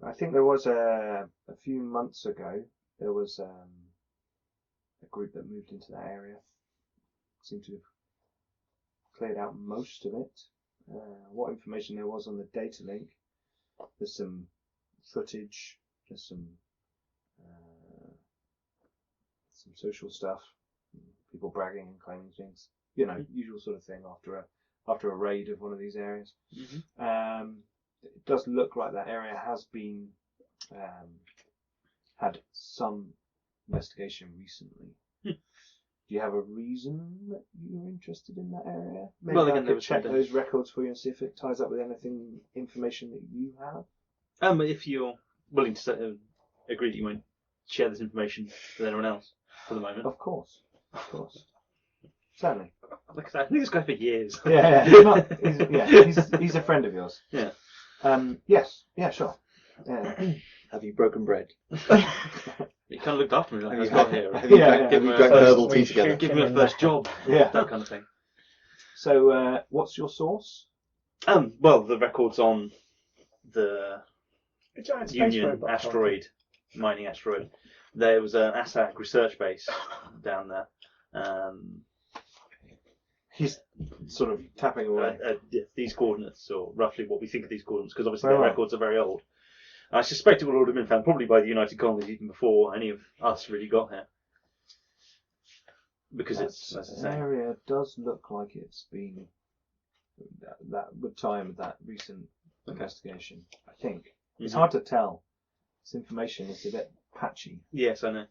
I think there was a few months ago, there was a group that moved into that area. Seemed to have cleared out most of it. What information there was on the data link, there's some footage, there's some social stuff, people bragging and claiming things, usual sort of thing after a raid of one of these areas. It does look like that area has been had some investigation recently. Do you have a reason that you're interested in that area? Maybe Well, I again, there could was check some- those records for you and see if it ties up with anything information that you have. If you're willing to agree that you won't share this information with anyone else for the moment. Of course. Certainly. Like I said, I think this guy for years. Yeah. He's a friend of yours. Yeah. Yes. Yeah. Sure. Yeah. Have you broken bread? He kind of looked after me like I was Have got here. Have you Yeah, drank, yeah. have you drank herbal tea We together? should Give me a first job. Yeah. That kind of thing. So, what's your source? Well, the records on the A giant space Union robot. asteroid, mining asteroid. There was an ASAC research base down there. He's sort of tapping away. These coordinates, or roughly what we think of these coordinates, because obviously Right. their records are very old. I suspect it would all have been found probably by the United Colonies even before any of us really got here. Because it's, as I say, area does look like it's been that with time of that recent investigation. I think it's hard to tell. This information is a bit patchy. Yes, I know.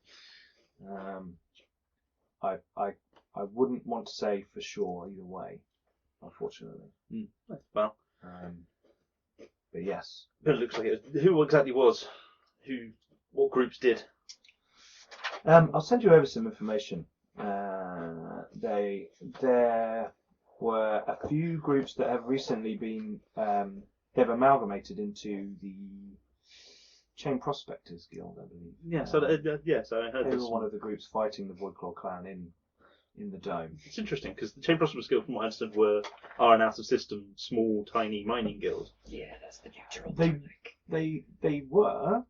I wouldn't want to say for sure either way, unfortunately. Well, but yes, but it looks like it. Who exactly was? What groups did? I'll send you over some information. There were a few groups that have recently been they've amalgamated into the Chain Prospectors Guild, I believe. Yeah, so yes, I heard They this. were one of the groups fighting the Voidclaw clan in the dome. It's interesting because the Chain Prospectors Guild, from what I understood, are an out of system, small, tiny mining guild. Yeah, that's the future. They were.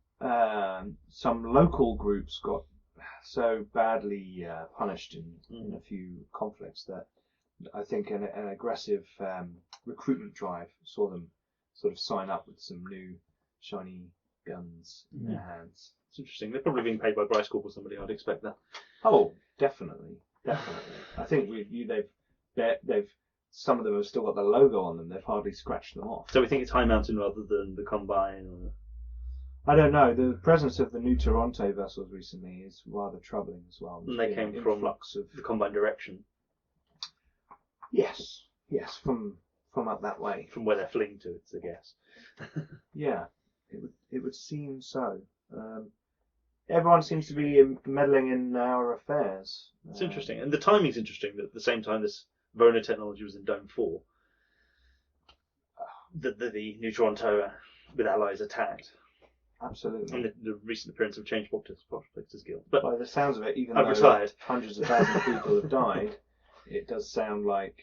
Some local groups got so badly punished in a few conflicts that I think an aggressive recruitment drive saw them sort of sign up with some new shiny guns in their hands. It's interesting. They're probably being paid by Bryce Corp or somebody. I'd expect that. Oh, definitely. I think they've some of them have still got the logo on them. They've hardly scratched them off. So we think it's High Mountain rather than the Combine. Or... I don't know. The presence of the new Toronto vessels recently is rather troubling as well. And they came from influx of the Combine direction, yes, from up that way. from where they're fleeing to. It's a guess. Yeah, it would seem so. Everyone seems to be meddling in our affairs. It's interesting, and the timing's interesting. That at the same time this Vona technology was in Dome 4, the New Toronto with allies attacked, Absolutely. and the recent appearance of Change Prospectors Guild. But By the sounds of it, even I've though retired. hundreds of thousands of people have died, it does sound like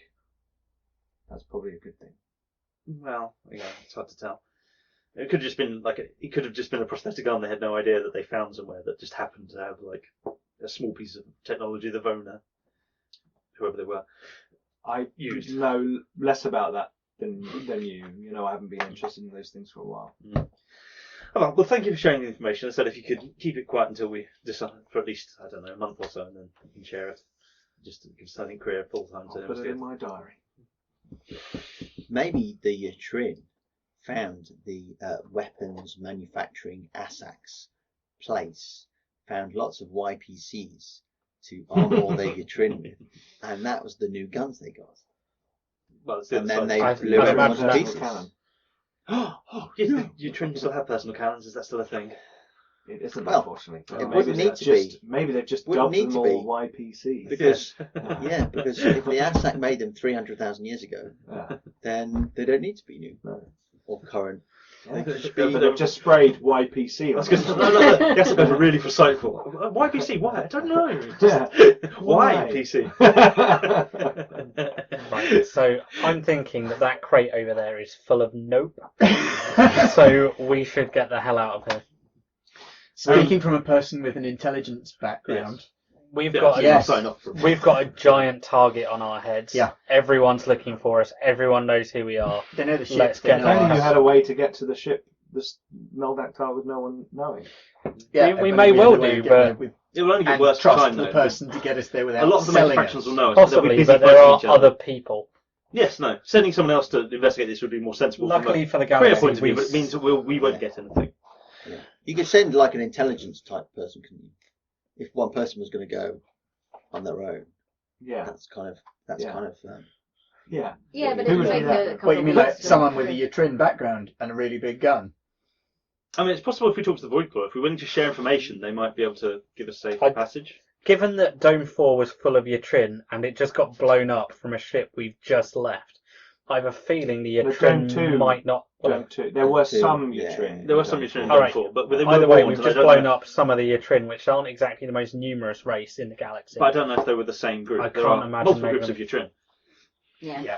that's probably a good thing. well, yeah, it's hard to tell. It could have just been it could have just been a prosthetic arm. They had no idea that they found somewhere that just happened to have like a small piece of technology. The Vona, whoever they were. I Used. know less about that than you. You know, I haven't been interested in those things for a while. Oh, well, thank you for sharing the information. I said if you could keep it quiet until we decide for at least, I don't know, a month or so, and then you can share it. Just to give something Crear full time to I'll put it investigate. in my diary. Maybe the Trin found the weapons manufacturing ASAC's place, found lots of YPCs to arm all their Trin with, and that was the new guns they got. Well, it's the And other then side. they blew I everyone imagine to that pieces. Cannon. Oh, yes, your Trin still have personal cannons. Is that still a thing? It isn't, Well, unfortunately. it Maybe wouldn't they've need to be. just- Maybe they've just Wouldn't dubbed need them to all be. YPCs. Because because if the ASAC made them 300,000 years ago, Yeah. then they don't need to be new No. or current. Yeah, They just should be- they've just sprayed YPC on That's because them. no, yes, guys are really foresightful. Why PC? Why? I don't know. Yeah. Why Why? PC? Right, so I'm thinking that crate over there is full of nope. So we should get the hell out of here. Speaking from a person with an intelligence background, We've Yeah, got so a, you can Yes. sign off for it. we've got a giant target on our heads. Yeah. Everyone's looking for us. Everyone knows who we are. they know the ship. Let's they get know If only you us. had a way to get to the ship, this Mel Dak Tar with no one knowing. Yeah, we but may we well had a way do, of getting there but- with, It will only get and worse with trust time, the though. person to get us there without A lot of the selling manufacturers us. will know us. They'll be Possibly, busy but there fighting are each other. other people. Yes, no. Sending someone else to investigate this would be more sensible. Luckily for the from a Crear galaxy, point of view, but it means that we won't get anything. Yeah. You could send like an intelligence type person, couldn't you? If one person was going to go on their own, Yeah. that's kind of Yeah. Yeah, but Who it would would do take that? a couple What you of mean, like weeks to- someone with a Yatrin background and a really big gun? I mean, it's possible if we talk to the Void Claw, if we're willing to share information, they might be able to give us safe passage. Given that Dome 4 was full of Ytrin and it just got blown up from a ship we've just left, I have a feeling the Dome Ytrin 2 might not. Dome 2. There were some Yeah. Ytrin. There was some Ytrin in All Dome right. 4, but they Either were way, warned, we've and I just don't blown know. up some of the Ytrin, which aren't exactly the most numerous race in the galaxy. But I don't know if they were the same group. I There can't are imagine multiple they groups were. of Ytrin. Yeah. Yeah.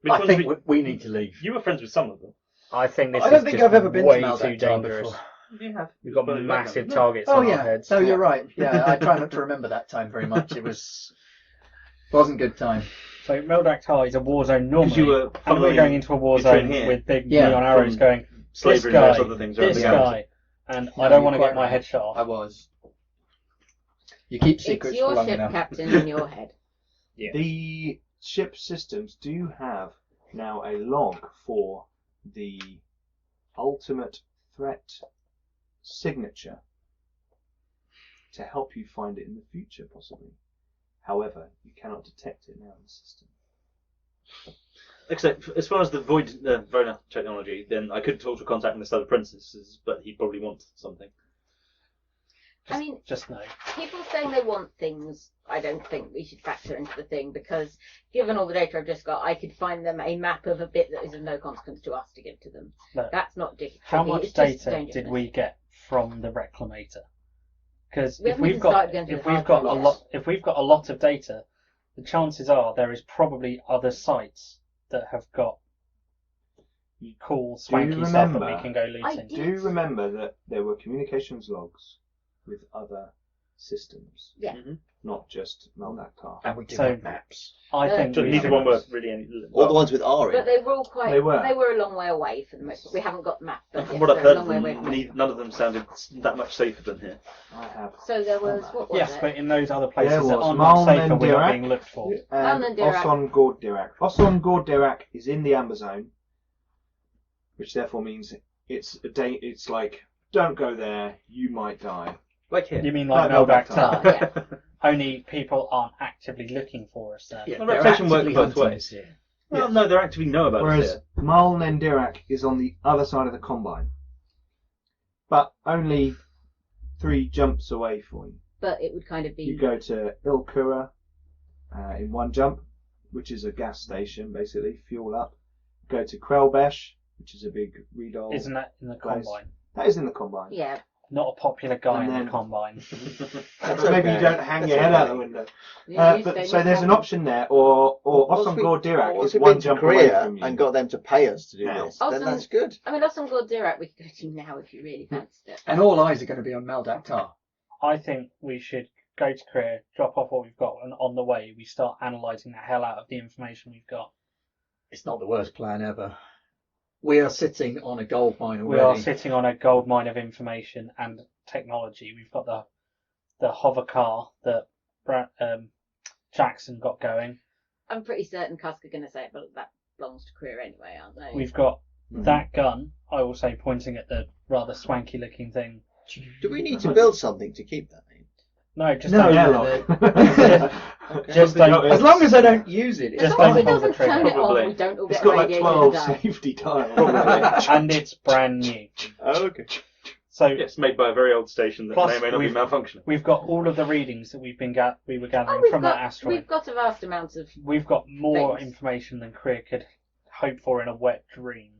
Which I ones think we need to leave. You were friends with some of them. I think this I don't is think just I've ever been to way Mel too Dak Tar dangerous. before. You have. We've got Well, massive no. targets Oh on our yeah, heads. no, you're right. Yeah, I try not to remember that time very much. It wasn't good time. So Mel Dak Tar is a war zone normally, you were and we're following going into a war Ytrin zone here. with big Yeah, neon arrows from going, this Slavery and guy, various other things around this the guy, galaxy. and No, I don't you're want to quite get my right. head shot off. I was. You keep It's secrets for your long ship, enough. Captain, in your head. Yeah. The ship systems do have now a log for the ultimate threat signature to help you find it in the future, possibly. However, you cannot detect it now in the system. Except, as far as the Void Verna technology, then I could talk to contact and list other princesses, but he'd probably want something. I mean, Just no. people saying they want things, I don't think we should factor into the thing, because given all the data I've just got, I could find them a map of a bit that is of no consequence to us to give to them. No. That's not difficult. How much It's just data dangerous. did we get from the Reclamator? Because We if haven't we've even got started going through if the we've hard got a drive lot yet. if we've got a lot of data, the chances are there is probably other sites that have got cool swanky stuff that we remember- can go looting. Do remember that there were communications logs with other systems, Yeah. not just Mel Dak Tar. And we do So- have maps. I No. think So we neither should- one were really any. All the ones with R in. But they were all quite. They were. a long way away for the most part. We haven't got the map, but From yes, what I've they're heard, a long way away from it. none of them sounded that much safer than here. I have. So there was what was Yes, it? but in those other places There that was aren't not safer, Malnen we're not Dirac. being looked for. And Malnen Dirac. Oson Gord Dirac. Oson Gord Dirac is in the Amber Zone, which therefore means it's like, don't go there, you might die. Like here. You mean Like like Mel Dak Tar, Tar? yeah. Only people aren't actively looking for us there. Yeah, Well, they're reputation works actively both hunting ways. us here. Well, no, they actively know about us Whereas here. Malnen Dirac is on the other side of the Combine, but only 3 jumps away for you. But it would kind of be. You go to Ilkura in 1 jump, which is a gas station, basically, fuel up. Go to Krelbesh, which is a big Redol. Isn't that in the Place. Combine? That is in the Combine. Yeah. Not a popular guy And in then- the Combine. That's But maybe you okay. don't hang That's your head out the okay. window. You But, stay so there's an neutral. option there, or Oson Gord Dirac Once is we've 1 been to jump away Crear from you. and got them to pay us to do Now. this, Also- then that's good. I mean, Oson Gord Dirac we could go to now if you really fancied it. And all eyes are going to be on Mel Dak Tar. I think we should go to Crear, drop off what we've got, and on the way we start analysing the hell out of the information we've got. It's not the worst plan ever. We are sitting on a gold mine We already. are sitting on a gold mine of information and technology. We've got the hover car that Jackson got going. I'm pretty certain Cusk are going to say it, but that belongs to Crear anyway, aren't they? We've got that gun, I will say, pointing at the rather swanky looking thing. Do we need to build something to keep that in? No, just No, don't. airlock. Just don't. As long as I don't use it, it's As just long as don't it pull the doesn't turn trigger. it on, Probably. we don't all It's get got like radiated 12 and die. safety tiles. And it's brand new. Oh, okay. So Yes, made by a very old station that Plus, may or may not be we've- malfunctioning. we've got all of the readings that we were gathering Oh, from that asteroid. we've got a vast amount of. We've got more Things. information than Crear could hope for in a wet dream.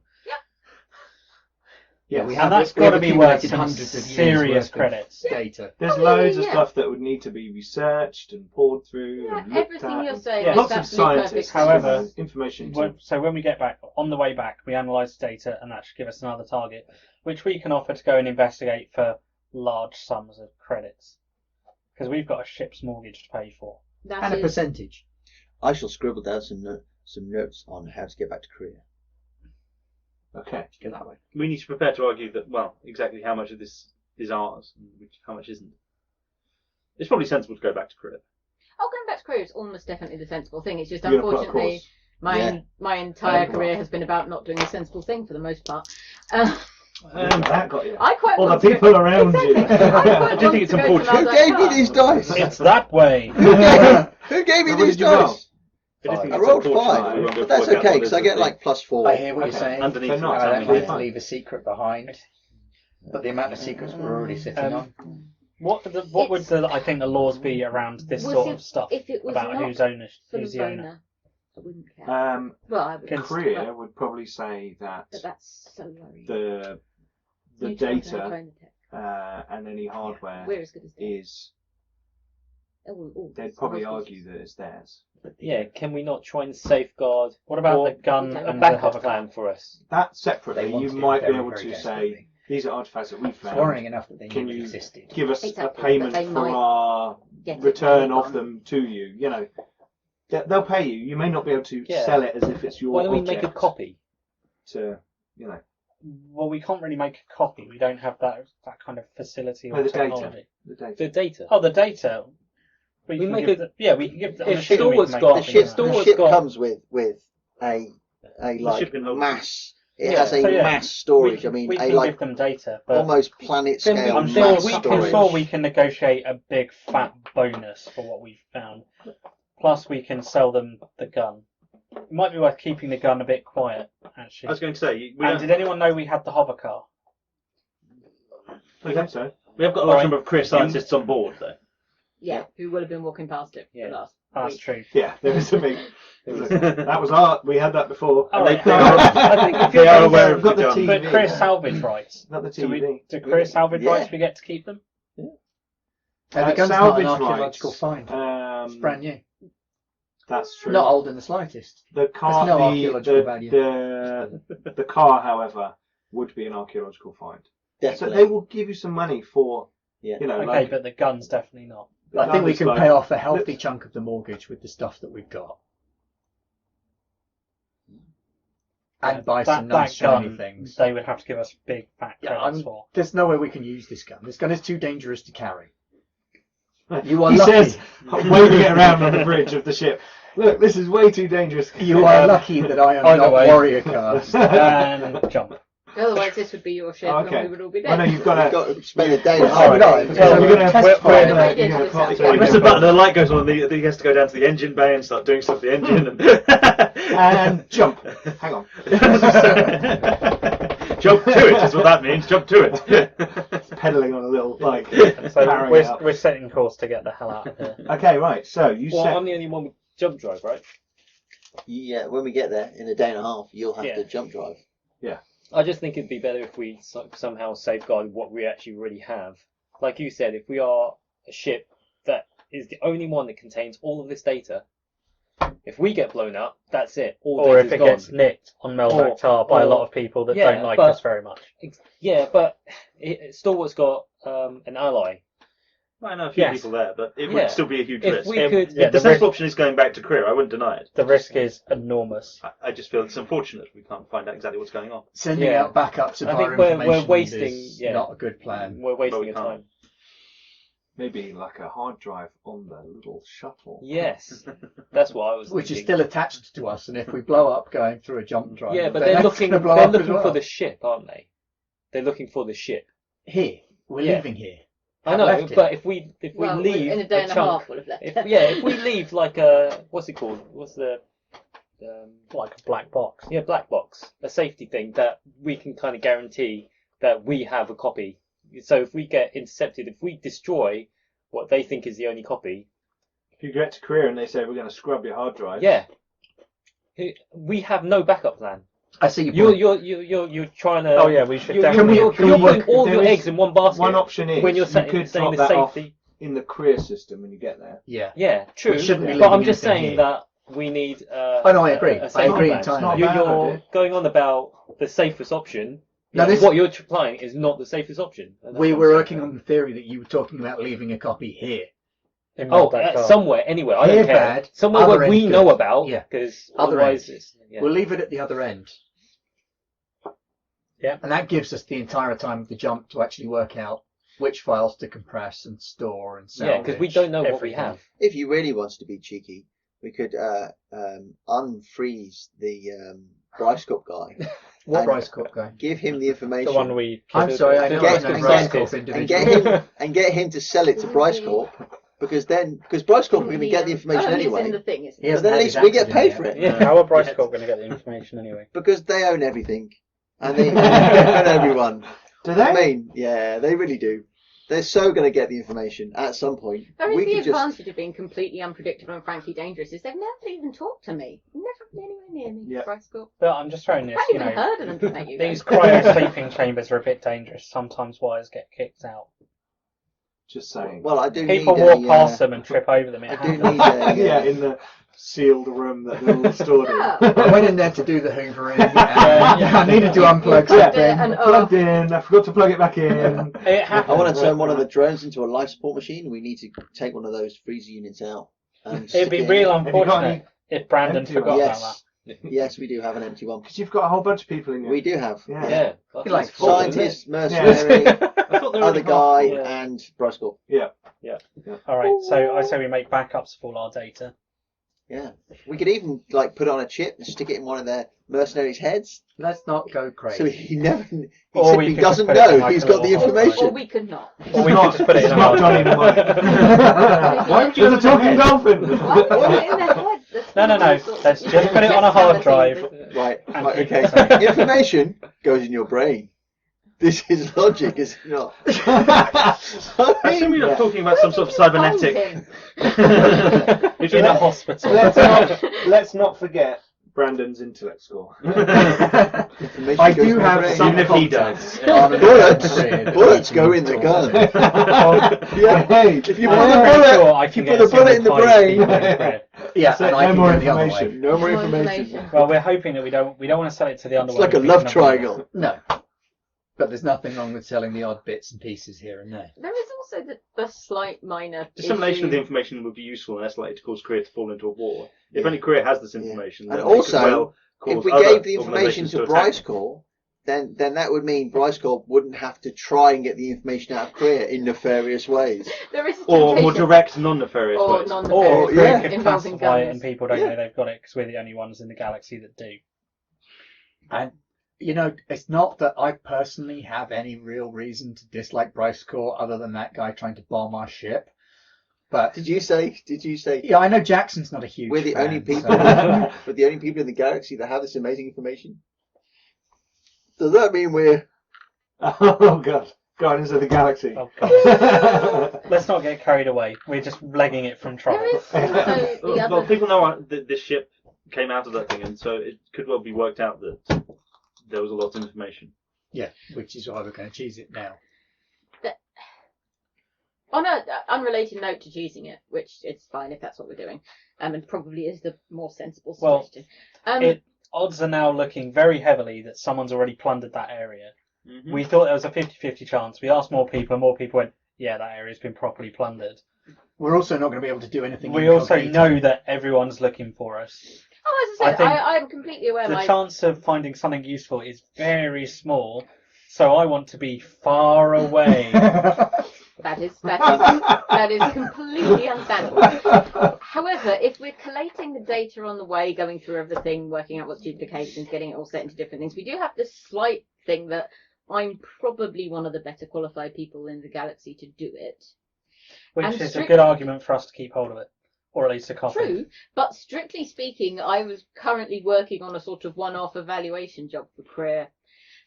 Yeah, we And have that's we have got to be worth accumulated some hundreds of years serious worth of credits. data. There's Oh, yeah, loads of yeah. stuff that would need to be researched and poured through Yeah, and looked everything at. you're and saying Yeah. is Lots of absolutely scientists, perfect. However, and information. To, So when we get back, on the way back, we analyse the data and that should give us another target, which we can offer to go and investigate for large sums of credits. Because we've got a ship's mortgage to pay for. That And a is- percentage. I shall scribble down some notes on how to get back to Crear. okay. Go that way. We need to prepare to argue that, well, exactly how much of this is ours and how much isn't. It's probably sensible to go back to Crear. Oh, going back to Crear is almost definitely the sensible thing. It's just You're gonna put a unfortunately course. Yeah. my entire Oh, career well. has been about not doing a sensible thing for the most part. That got you. I quite All the want to people go, around exactly. you. I quite I do want think it's to go to important. Mel Who Dak gave me Tar. these dice? It's that way! Who gave me What these did you roll? dice? I do think I it's rolled unfortunate 5, we won't be able but to that's work out okay what because is I the get thing. like +4. I hear what Okay. you're saying. Underneath So it. not I don't exactly have to fine. leave a secret behind. But the amount of secrets we're already sitting on. What would I think the laws be around this Was sort it- of stuff if it was about not who's owner? Full Who's of the owner? owner, I wouldn't care. Well, I would. Crear would probably say that But that's so worrying. the You try to data own the tech. and any hardware We're as good as they. is. All They'd probably argue that it's theirs. Yeah, can we not try and safeguard? What about or the gun a a and the backup hover plan for us? That They separately, want you to do might be very, able very to desperately. say these are artifacts that we It's found. worrying enough that they Can knew you existed. Give us Exactly, a but payment they for might our Get it return later of on. them to you. You know, they'll pay you. You may not be able to Yeah. sell it as if it's your Why don't we object. make a copy? To you know, Well, we can't really make a copy. We don't have that kind of facility or the data. technology. The data. The data. Oh, the data. We We can make give a- we can give. I'm if assuming we Storwart's can make got- The copies ship, of Storwart's that. the ship got- comes with a like ship can hold- mass. It Yeah, has a so yeah, mass storage. we I mean, we a can like give them data, but almost planet Then we- scale I'm I'm sure mass we storage. can negotiate a big fat bonus for what we've found. Plus, we can sell them the gun. It might be worth keeping the gun a bit quiet, I actually. was going to say, And did anyone know we had the hover car? I think so. we have got a Right. large number of career scientists on board, though. Yeah, who will have been walking past it Yeah. the last That's week. true. Yeah, there is a big. That was art. We had that before. All They- right. they are- I think if they you're are going aware to- of the Got the gun. TV. But Chris salvage rights. Not the Do TV. Chris salvage Yeah. rights we get to keep them? And the gun's not salvage an archaeological rights, find. It's brand new. That's true. Not old in the slightest. The car, There's no archaeological value. the car, however, would be an archaeological find. So Definitely. they will give you some money for, Yeah. you know, Okay, like. but the gun's definitely not. the I think we gun can is pay like- off a healthy chunk of the mortgage with the stuff that we've got. And buy some nice shiny gun, things. they would have to give us big fat Yeah, credits I'm- for. There's no way we can use this gun. This gun is too dangerous to carry. You are He lucky. says, waving it around on the bridge of the ship. Look, this is way too dangerous. You are lucky that I am Either not way. warrior cast. And jump. Otherwise, this would be your ship, Okay. and we would all be I know dead. you've got We've to. got to spend a day. So would I. So we're we're going gonna to test we're fire gonna, it. you know, plot If through You press the the button and the light goes on, and he has to go down to the engine bay and start doing stuff to the engine. and jump. Hang on. Jump to it is what that means. Jump to it. Pedaling on a little like. So powering it up. we're setting course to get the hell out of here. Okay, right. So you Well, said I'm the only one with jump drive, right? Yeah, when we get there in a day and a half, you'll have Yeah. to jump drive. I just think it'd be better if we somehow safeguard what we actually already have. Like you said, if we are a ship that is the only one that contains all of this data, if we get blown up, that's it. All Or if data's it gone. gets nicked on Mel Dak Tar by a lot of people that yeah, don't like but- us very much. Yeah, but Stalwart's got an ally. I know a few Yes. people there, but it Yeah. would still be a huge If risk. we If could, Yeah, the the safe risk- option is going back to Crear, I wouldn't deny it. The risk is enormous. I just feel it's unfortunate we can't find out exactly what's going on. Sending Yeah. out backups of I our think we're information wasting- is yeah. not a good plan. we're wasting we your can't. time. maybe like a hard drive on the little shuttle. Yes, that's what I was Which is thinking. still attached to us, and if we blow up going through a jump drive, Yeah, but then they're that's looking. gonna blow They're up as looking well. for the ship, aren't they? They're looking for the ship. Here, we're Yeah. leaving here. I Have know, left it. but if we Well, leave in a day and a chunk, half, we'll have left. if we leave like a what's it called? What's the Like a black box. black box, a safety thing that we can kind of guarantee that we have a copy. So if we get intercepted, if we destroy what they think is the only copy, If you get to Crear and they say we're going to scrub your hard drive. yeah, we have no backup plan. I see your point. You're trying to. Oh yeah, we should You're, definitely. you're, can you're we putting work- all there your is eggs in one basket. One option is when you're you saying could the drop that off safety. in the Crear system when you get there. Yeah. Yeah, true. We shouldn't be But leaving I'm just anything saying here. that we need. Oh, no, I agree. A I safety agree plan. entirely. Not You're, bad, you're idea. going on about the safest option. Now, this- what you're applying is not the safest option. And that's We what were I'm working saying. on the theory that you were talking about leaving a copy here. in Oh, Mel Dak Tar. somewhere, anywhere. I Here don't care. bad, Somewhere other where we end know good. about. Yeah. Because Other otherwise, end. it's, yeah. We'll leave it at the other end. Yeah. And that gives us the entire time of the jump to actually work out which files to compress and store and salvage. Yeah, because we don't know what we everything. have. If you really wanted to be cheeky, we could unfreeze the Bryscop guy, What And- Bryce Corp guy? give him the information, The one we. I'm sorry, I the know Get- I know and Bryce get- Corp and individually. get him to sell it to Bryscorp, because Bryscorp are going to get the information He's in anyway. the thing, isn't He he? hasn't But then at had least his we get accident paid yet. for it. Yeah. How are Bryce Corp going to get the information anyway? Because they own everything, and they own everyone. Do they? I mean, yeah, they really do. They're so going to get the information at some point. There is We the could just advantage of being completely unpredictable and frankly dangerous is they've never even talked to me. Never been anywhere near me. Yeah. Bryce Corp. But I'm just throwing this, I've you even know, heard of them to make you these guys. cryo sleeping chambers are a bit dangerous. Sometimes wires get kicked out. Just saying. well, I do People need walk a, past them and trip over them. It I do happens. need a, yeah, in the sealed room that they're all stored in. Yeah. I went in there to do the hoovering. And Yeah. I needed to unplug Plugged something. it and Plugged in. I forgot to plug it back in. It happens. I want to turn one of the drones into a life support machine. We need to take one of those freezer units out. And It'd be stick it real in. Have you got unfortunate if Brandon empty forgot ones? about that. Yes, we do have an empty one. Because you've got a whole bunch of people in your. We do have. Yeah. Yeah. You're like That's cool, isn't Scientist, it? mercenary, I thought they were other guy, Yeah. and Bryce Corp. All right, so I say we make backups of all our data. Yeah. We could even like put it on a chip and stick it in one of their mercenaries' heads, Let's not go crazy. so he never, he Or we simply could just doesn't put it in know like he's a got the little hot information. Or we could not. Or we could just put it in It's a not hard Johnny drive. Mnemonic. Why would There's a talking dolphin. Why would put it in their head? That's No. all sorts Let's of- just put it on a hard drive. Right. And Right. keep Okay. it safe. Information goes in your brain. This is logic, is it not? I assume you're not talking about some sort of cybernetic. Find You're In a talking hospital. Let's not forget Brandon's intellect score. Information I goes do in your have brain. some Even if he context does. on an Bullets, upgrade bullets that go we in the can gun. talk Yeah. Hey, If you I'm put the pretty bullet, sure I if can you get put the us bullet in the close brain. people in Crear. Yeah, So and I no can more go the other information. way. No more More information. information. Well, we're hoping that we don't want to sell it to the It's underworld. like a We love can avoid triangle. No. But there's nothing wrong with selling the odd bits and pieces here and there. There is also the slight minor Dissemination of the issue. information would be useful and less likely to cause Crear to fall into a war. If Yeah. only Crear has this Yeah. information, And then they could also, well cause If we other gave the information organisations to attack. Bryce Corp, then that would mean Bryce Corp wouldn't have to try and get the information out of Crear in nefarious ways. There is a Or more temptation. direct, non-nefarious Or ways. non-nefarious Or Oh, we yeah. could involving classify it guns. and people don't Yeah. know they've got it because we're the only ones in the galaxy that do. And, you know, it's not that I personally have any real reason to dislike Bryce Corp other than that guy trying to bomb our ship. But, Did you say? yeah, I know Jackson's not a huge We're the fan, only people. so- We're the only people in the galaxy that have this amazing information. Does that mean we're? Oh god, Guardians of the Galaxy. Oh, God. Let's not get carried away. We're just legging it from trouble. There is also the Well, other. people know that this ship came out of that thing, and so it could well be worked out that there was a lot of information. Yeah, which is why we're going to choose it now. On a unrelated note to choosing it, which is fine if that's what we're doing, and probably is the more sensible Well, suggestion. Odds are now looking very heavily that someone's already plundered that area. Mm-hmm. We thought there was a 50-50 chance. We asked more people, and more people went, yeah, that area's been properly plundered. We're also not going to be able to do anything. We also incognito. know that everyone's looking for us. Oh, as I I said, think I'm completely aware. The My chance of finding something useful is very small, so I want to be far away. that is completely understandable. However, if we're collating the data on the way, going through everything, working out what's duplications, getting it all set into different things, we do have this slight thing that I'm probably one of the better qualified people in the galaxy to do it. Which And is a strict- good argument for us to keep hold of it. Or at least a copy. True, but strictly speaking, I was currently working on a sort of one-off evaluation job for Crear.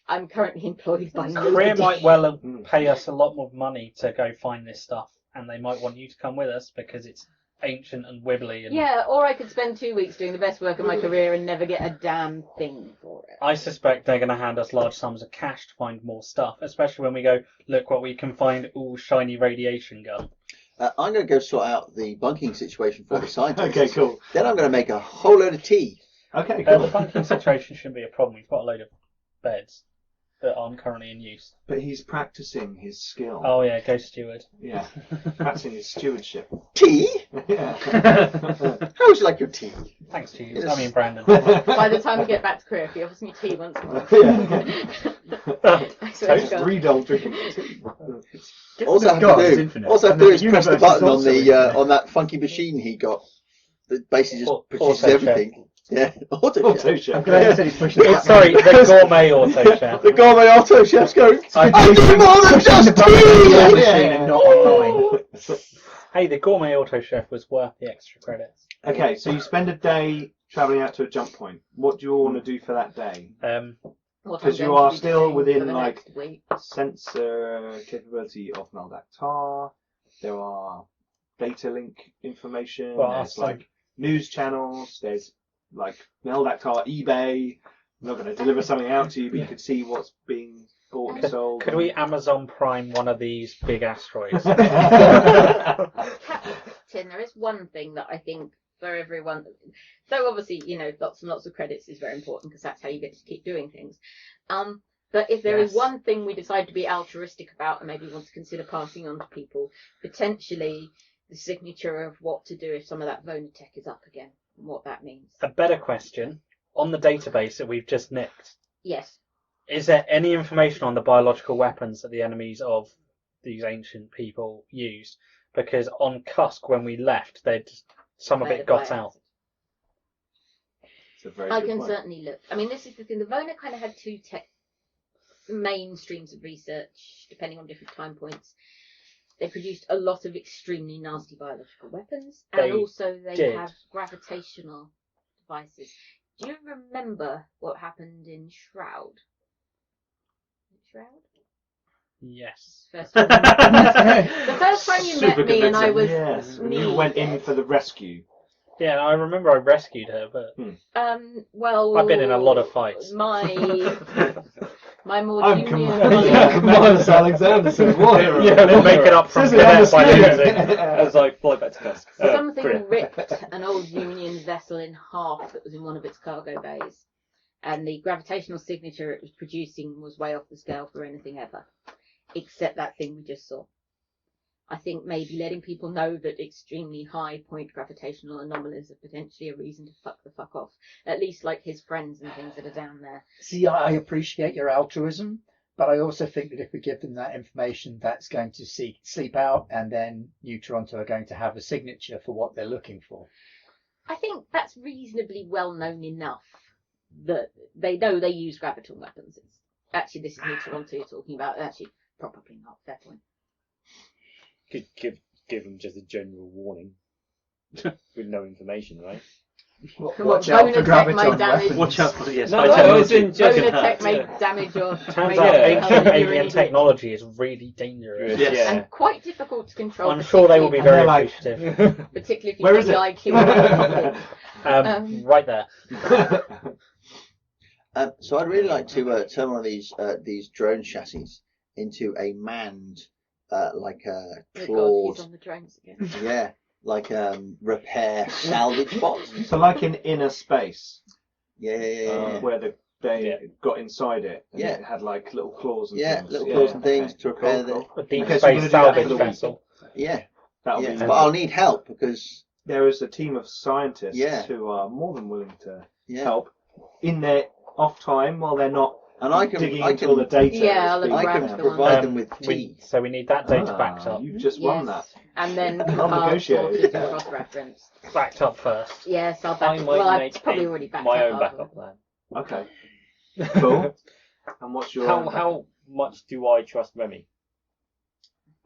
I'm currently employed by Crear nobody. might well pay us a lot more money to go find this stuff, and they might want you to come with us because it's ancient and wibbly. And Yeah, or I could spend 2 weeks doing the best work of my career and never get a damn thing for it. I suspect they're going to hand us large sums of cash to find more stuff, especially when we go, look what we can find, ooh, shiny radiation gun. I'm going to go sort out the bunking situation for the scientists. Okay, cool. Then I'm going to make a whole load of tea. Okay, The cool. bunking situation shouldn't be a problem. We've got a load of beds that aren't currently in use. But he's practicing his skill. Oh yeah, Ghost Steward. Yeah, practicing his stewardship. Tea? Yeah. How would you like your tea? Thanks to you. Yes. I mean Brandon. By the time we get back to Crear, if he offers me tea once more. I swear to Toast God. Redol drinking tea. Also have God is to do, infinite, also have and to do the is press the universe is button on also the infinite. on that funky machine he got that basically just produces Auto everything. Yeah, auto Auto chef. chef. I'm glad you said he's pushing the button. Sorry, the gourmet auto chef. The gourmet auto chef's going. I I do more than pushing just the button on the tea. machine and not online. Hey, the gourmet auto chef was worth the extra credits. Okay, so you spend a day travelling out to a jump point. What do you all want to do for that day? what I'm Because you going to are be still doing within for the like next week. sensor capability of Mel Dak Tar. There are data link information. Well, there's like news channels. There's like Mel Dak Tar eBay. I'm not going to deliver something out to you, but you could see what's being bought and sold. Could we Amazon Prime one of these big asteroids? Captain, there is one thing that I think for everyone. So obviously, lots and lots of credits is very important because that's how you get to keep doing things. But if there is one thing we decide to be altruistic about and maybe want to consider passing on to people, potentially the signature of what to do if some of that Vonatech is up again and what that means. A better question, on the database that we've just nicked, Yes. is there any information on the biological weapons that the enemies of these ancient people used? Because on Cusk, when we left, some of it got out. It's a very I good can point. certainly look. I mean, this is the thing. The Vona kind of had two main streams of research, depending on different time points. They produced a lot of extremely nasty biological weapons, and also they have gravitational devices. Do you remember what happened in Shroud? Yes. The first time you met Super me and I was Yes, when you nearly went in dead. for the rescue. Yeah, I remember I rescued her, but Well, I've been in a lot of fights. My more I'm junior Miles Alexander said what? Yeah, we'll make it up from Says it on cadet the by screen. losing. As I fly back to Cusk. Something Crear. ripped an old Union vessel in half that was in one of its cargo bays. And the gravitational signature it was producing was way off the scale for anything ever. Except that thing we just saw. I think maybe letting people know that extremely high point gravitational anomalies are potentially a reason to fuck the fuck off. At least like his friends and things that are down there. See, I appreciate your altruism, but I also think that if we give them that information, that's going to sleep out, and then New Toronto are going to have a signature for what they're looking for. I think that's reasonably well known enough that they know they use gravitational weapons. Actually, this is New Toronto you're talking about. Actually, probably not. Fair point. Could give them just a general warning with no information, right? Watch out for graviton weapons. Watch out for yes. No, high no, technology. it's in just Vonatech may yeah. damage your. Turns may out damage ancient your alien immune. technology is really dangerous. Yes. And quite difficult to control. I'm sure they will be very like- appreciative. Particularly if Where you've is got it? the IQ. Right there. So I'd really like to turn one of these drone chassis into a manned, like a Oh God, clawed, he's on the drones again. yeah, like repair salvage bot. So like in Inner Space, Yeah. where they got inside it, and Yeah. it had like little claws and Yeah, things. little claws and things to repair Cool, the. cool. A deep Okay, so we're space gonna do that for salvage the week. vessel. Yeah, That'll yeah. be. But I'll need help because There is a team of scientists Yeah. who are more than willing to yeah, help in their off time while they're not and I digging can into all the data. Yeah, that's I'll being I grab can done. the one. provide them with We need that data backed up. You've just won that. Yes. And then negotiated. cross-reference. Backed up first. Yes, I'll I back it. might Well, I've make probably already backed my up own half of backup it. plan. Okay. Cool. And what's your How much do I trust Remy,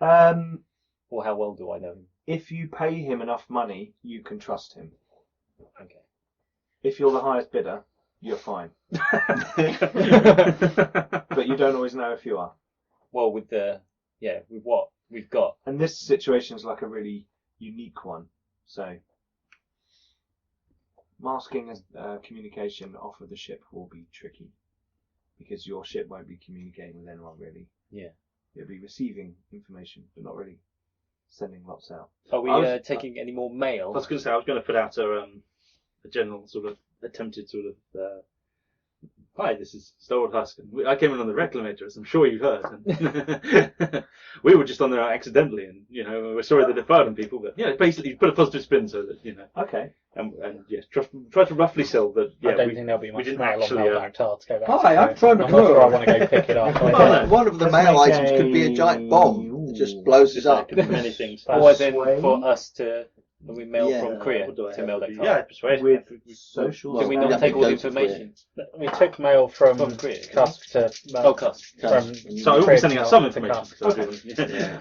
Um, or how well do I know him? if you pay him enough money, you can trust him. Okay. If you're the highest bidder, you're fine. But you don't always know if you are. Well, with what we've got. And this situation is like a really unique one. So, masking communication off of the ship will be tricky because your ship won't be communicating with anyone really. Yeah. It'll be receiving information, but not really sending lots out. Are we I was- taking any more I mail? was going to say I was going to put out a general sort of attempted sort of. Hi, this is Star Husk. I came in on the Reclamator, as I'm sure you've heard. And we were just on there accidentally, and we're sorry that it fired on people. But basically put a positive spin so that Okay. and yes, try to roughly sell that. Yeah, I don't think there'll be much didn't mail on actually, Mel Dak Tar to go back. Hi, I'm so Troy I'm not sure I want to go pick it up. Oh, no. one of the Let's mail make items could be a giant bomb that just blows us up. many things. That's Or as in sway. for us to And we mail Yeah, from Crear What do I to have Mel to Dak do? Tar. Yeah, persuade. With social. Well, Did we you not have take to all the go to Crear. information? We took mail from From Crear. Cusk to Oh, Cusk. from So I will be sending out some to information. Cusk.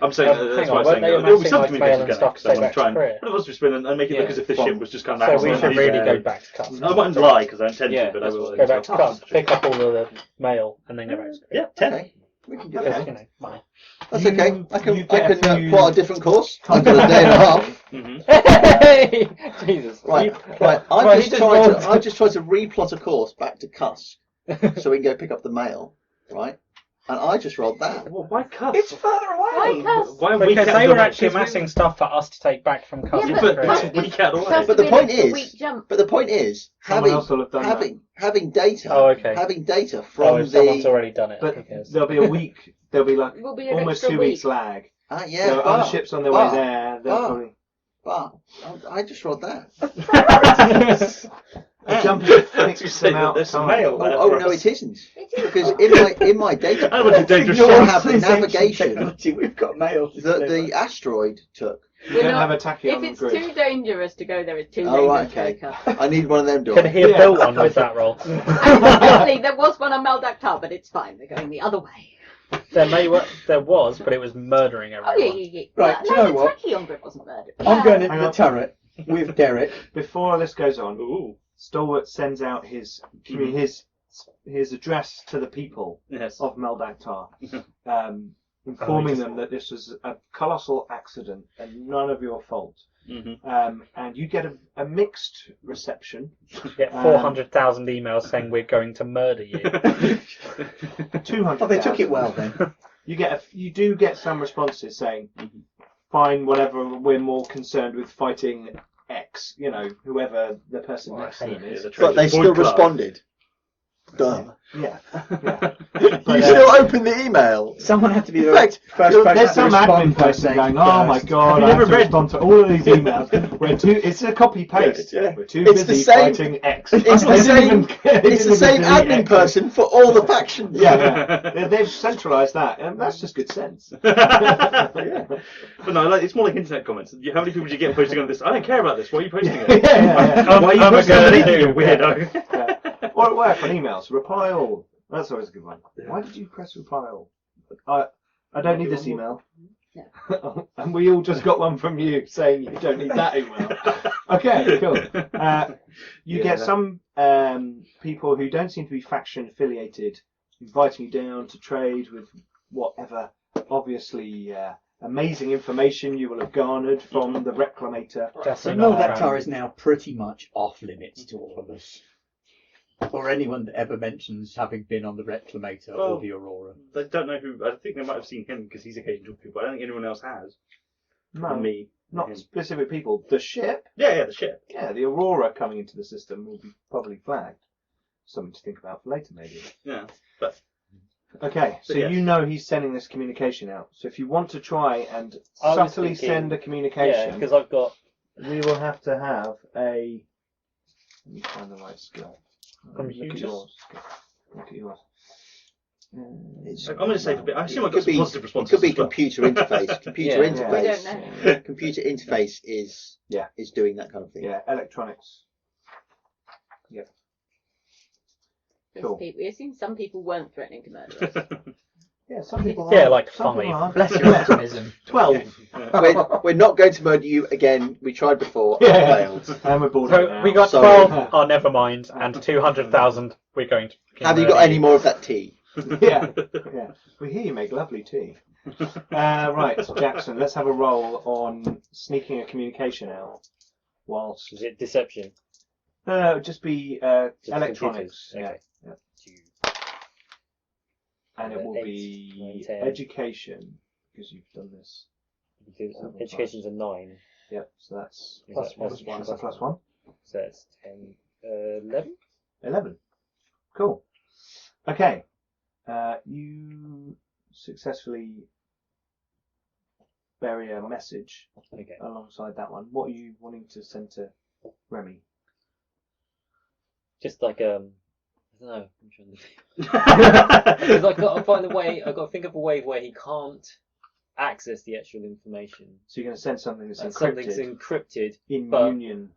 I'm saying Hang that's on, why I'm weren't saying they there will be amassing, some like, mail communication and going stuff because I to want take to try back to Crear? and was spin and make it look Yeah. as if this ship was just kind of So acting we on should these, really go back to Cusk. I won't lie because I intend Yeah, to, but I that's will. what Go back to Cusk, pick up all of the mail, and then go back to Crear. Yeah, 10. Okay, we can do Okay. that. You know, money. That's You- okay. I you can get a few- plot a different course. I've got a day and a half. Hey! Jesus. Right. Right, I've he just just tried rolled. to. I've just tried to replot a course back to Cusk, so we can go pick up the mail. Right. And I just rolled that. Well, why cut? It's further Why away. Cusk? Why we Because cut they the- were actually because we- amassing stuff for us to take back from Cusk. Yeah, Yeah, to but Crear. we cut away. Cusk But the would be point like a is- week jump. But the point is, Someone else will have done that. having data. Oh, okay. Having data Oh, from if someone's the. already done it. But who cares? there'll be a week. There'll be like It will be an almost extra 2 weeks week. lag. Yeah. There are other ships on their way there. They'll but- probably But I just rolled that. a jump To fixed say them that out. there's some time. mail there. Oh no, it isn't. It is. Because in my data, I want a dangerous I ship. have the navigation Technology, we've got mail to that deliver. the asteroid took. You We're don't not- have a tachyon If it's grid. too dangerous to go there, it's too Oh, right, dangerous to okay. go. I need one of them Could doors. he have Yeah. built one with that roll? Incidentally, there was one on Mel Dak Tar, but it's fine. They're going the other way. There was, but it was murdering Oh, everyone. yeah. Right, Well, do you no, know the what? tachyon grid wasn't murdered. I'm going into Hang the on. turret with Derek. Before this goes on, Ooh. Stalwart sends out his address to the people Yes. of Mel Dak Tar, informing them that this was a colossal accident and none of your fault. Mm-hmm. And you get a mixed reception. You get 400,000 emails saying we're going to murder you. 200. Oh, they took it well then. You do get some responses saying, "Fine, whatever. We're more concerned with fighting X. You know, whoever the person next to them is." But they still responded. Duh. Yeah. You But, still open the email. Someone had to be the In fact, first person There's to some respond admin by person saying going, "Oh my first." god, You I have never to read- respond to all of these emails." It's a copy paste. Yeah. We're too It's the busy same- fighting X. it's They the didn't same- even- they It's didn't the same even delete admin X. person for all the factions. Yeah. They've centralised that, and that's just good sense. Yeah. But no, it's more like internet comments. How many people do you get posting on this? I don't care about this. Why are you posting Yeah, it? yeah. Why are you I'm a posting girl it? too. You weirdo. Yeah. Or at work on emails, reply all. That's always a good one. Why did you press reply all? I don't need this email. Yeah. And we all just got one from you saying you don't need that email. Okay, cool. You get some people who don't seem to be faction affiliated inviting you down to trade with whatever obviously amazing information you will have garnered from the Reclamator. So Definitely Mel not Dak around. Tar is now pretty much off limits to all of us. Or anyone that ever mentions having been on the Reclamator Well, or the Aurora. They don't know who. I think they might have seen him because he's occasionally talking to people. I don't think anyone else has. No, Me. not him. specific people. The ship, Yeah, the ship. yeah, the Aurora coming into the system will be probably flagged. Something to think about for later, maybe. Yeah, but Okay, so yes. you know he's sending this communication out. So if you want to try and I was subtly thinking- send a Yeah, communication, because I've got. we will have to have a. Let me find the right skill. Computers? Look at yours. Look at yours. It's- I'm going to say for a bit. I assume I It got could some be- positive It responses. could be as well. computer interface. Computer Yeah. We interface. don't know. Computer interface is Yeah. is doing that kind of thing. Yeah, electronics. Cool. We assume some people weren't threatening to murder us. Yeah, some people Yeah, are. like Some people 5. are. Bless your optimism. 12. We're not going to murder you again. We tried before. Yeah. And failed. And we're bored of it So now. we got Sorry. 12. Oh, never mind. And 200,000. We're going to. Have you got any more of that tea? Yeah, yeah. We hear you make lovely tea. Right, Jackson, let's have a roll on sneaking a communication out. Whilst. Is it deception? It would just be Just electronics. computers? Okay. Yeah. Two. And it will 8, be 9, 10. education, because you've done this. Because Seven, education's a 9. Yep, so that's Is plus that one. plus That's one? a plus one. So that's 10. 11? 11. Cool. Okay. You successfully bury a message Okay. alongside that one. What are you wanting to send to Remy? Just like, I don't know. I'm trying to. Because I've got to find a way. I've got to think of a way where he can't access the actual information. So you're going to send something that's encrypted Something's encrypted. in but- union.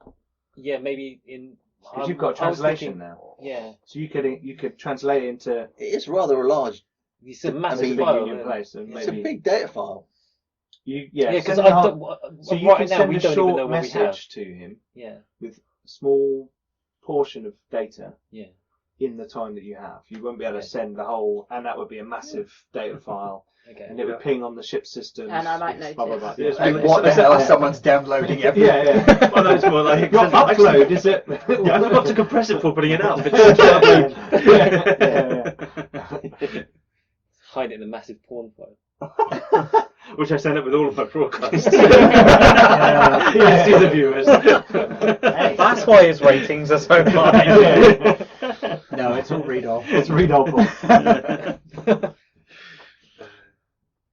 Yeah, maybe in. Because you've got a I was translation thinking- now. Yeah, So you could translate it into It is rather a large. it's a a massive big file. union place, and It's a maybe big data file. yeah, because send I the whole- don't. so you right can now send we a don't even short know what we have. message to him Yeah, with a small portion of data yeah. in the time that you have. You won't be able to Okay. send the whole, and that would be a massive data file, Okay. and it would ping on the ship systems. And I might blah, blah, notice. blah. Yes, And It's- what the it's- hell? Someone's downloading everything. Yeah. Well, no, it's more like Your upload is it? Yeah, I've got to compress it before putting it out. Hide it in a massive porn file. Which I send up with all of my broadcasts. Yeah. Yes, to the viewers. That's why his ratings are so high. No, it's all read off. It's readable.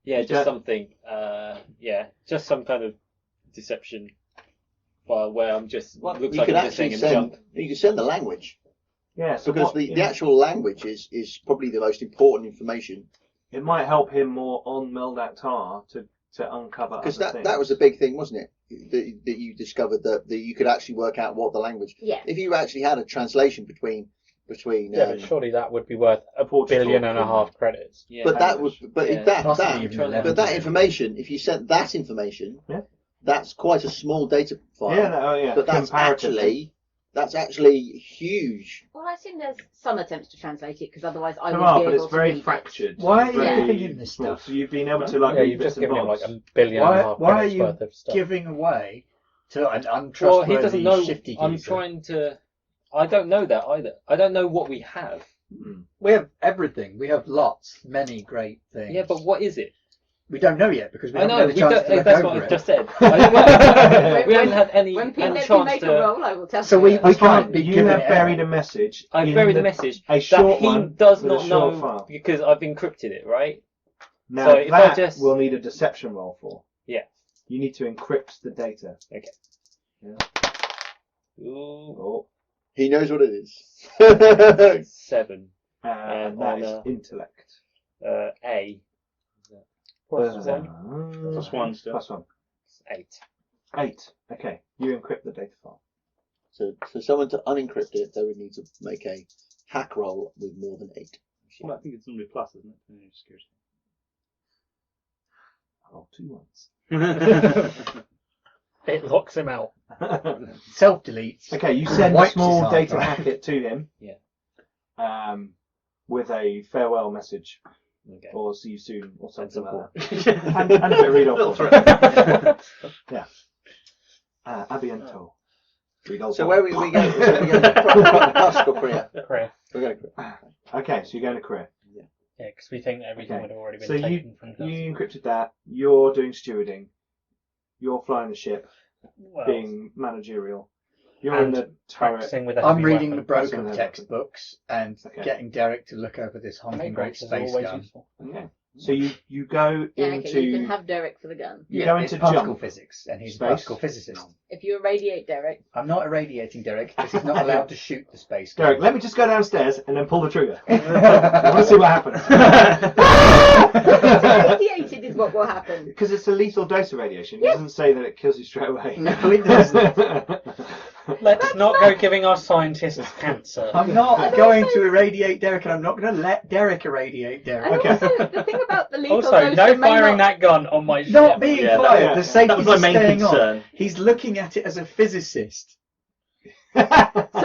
Yeah, just Yeah. something. Just some kind of deception file where I'm just Well, looks you like could I'm just actually saying send. junk. You could send the language Yeah, so because what- the actual language is probably the most important information. it might help him more on Mel Dak Tar to uncover Because other that things. that was a big thing, wasn't it? That you discovered that you could actually work out what the language. Yeah. If you actually had a translation between. Yeah, but surely that would be worth a Portugal. billion and a half credits. Yeah. But that would. But Yeah. that Possibly even 11 But that billion. information, if you sent that information, Yeah. that's quite a small data file. Yeah, But that's actually huge. Well, I assume there's some attempts to translate it because otherwise I There would are, be but able it's to very read it. fractured. Why are you Very giving him this small. stuff? So you've been able to like Yeah, read you've bits just and given him bobs. like a billion and a half Why are credits you worth of stuff. giving away to an Well, untrustworthy he doesn't know. shifty I'm geezer? trying to. I don't know that either. I don't know what we have. We have everything. We have many great things. Yeah, but what is it? we don't know yet because we I haven't know. had a chance to look That's over what it. I've just said. We haven't had any When people chance make a to. roll, I will tell So you. we That's can't fine. be You giving have it buried out. a message. I've in buried the message a that short he one does with a not short know file. because I've encrypted it, right? Now So if I that just- we'll need a deception roll for. Yeah. You need to encrypt the data. Ooh, Oh, He knows what it is. 7. and And that on, is intellect. A. Plus one. Plus one still. Plus one. 8. 8. Okay. You encrypt the data file. So for someone to unencrypt it, they would need to make a hack roll with more than 8. Well, I think it's normally plus, isn't it? Yeah, just curious. Oh, 2 ones. It locks him out. Self deletes. Okay, you send a Wipes his small hard data drive. packet to him. Yeah. With a farewell message, Okay. or see you soon, or something simple. like that. and a bit of read Little off. threat. Yeah. Abiento. Read all So for. where we go? So we go to Tusk or Crear? Career. We're going to Crear. Okay, so you're going to Crear. Yeah, because we think everything Okay. would have already been So taken from us. you encrypted that. You're doing stewarding. You're flying the ship, Well, being managerial. You're in and the turret. practicing with a I'm heavy reading weapon. the broken That's what I textbooks and Okay. getting Derek to look over this honking great Matrix is space always gun. useful. Okay. So you go Yeah, into. okay, you can have Derek for the gun. You go it's into particle jump. physics, and he's Space. a particle physicist. If you irradiate Derek, I'm not irradiating Derek. This is not allowed to shoot the space gun. Derek, let me just go downstairs and then pull the trigger. I want to see what happens. irradiated is what will happen. Because it's a lethal dose of radiation. It doesn't say that it kills you straight away. No, it doesn't. Let's not go giving our scientists cancer. I'm not going to irradiate Derek, and I'm not going to let Derek irradiate Derek. And Okay. also, the thing about the lethal Also, dose no it may firing not- that gun on my ship. Not being Yeah, fired. that- The safety That was my is main staying concern. on. He's looking at it as a physicist. So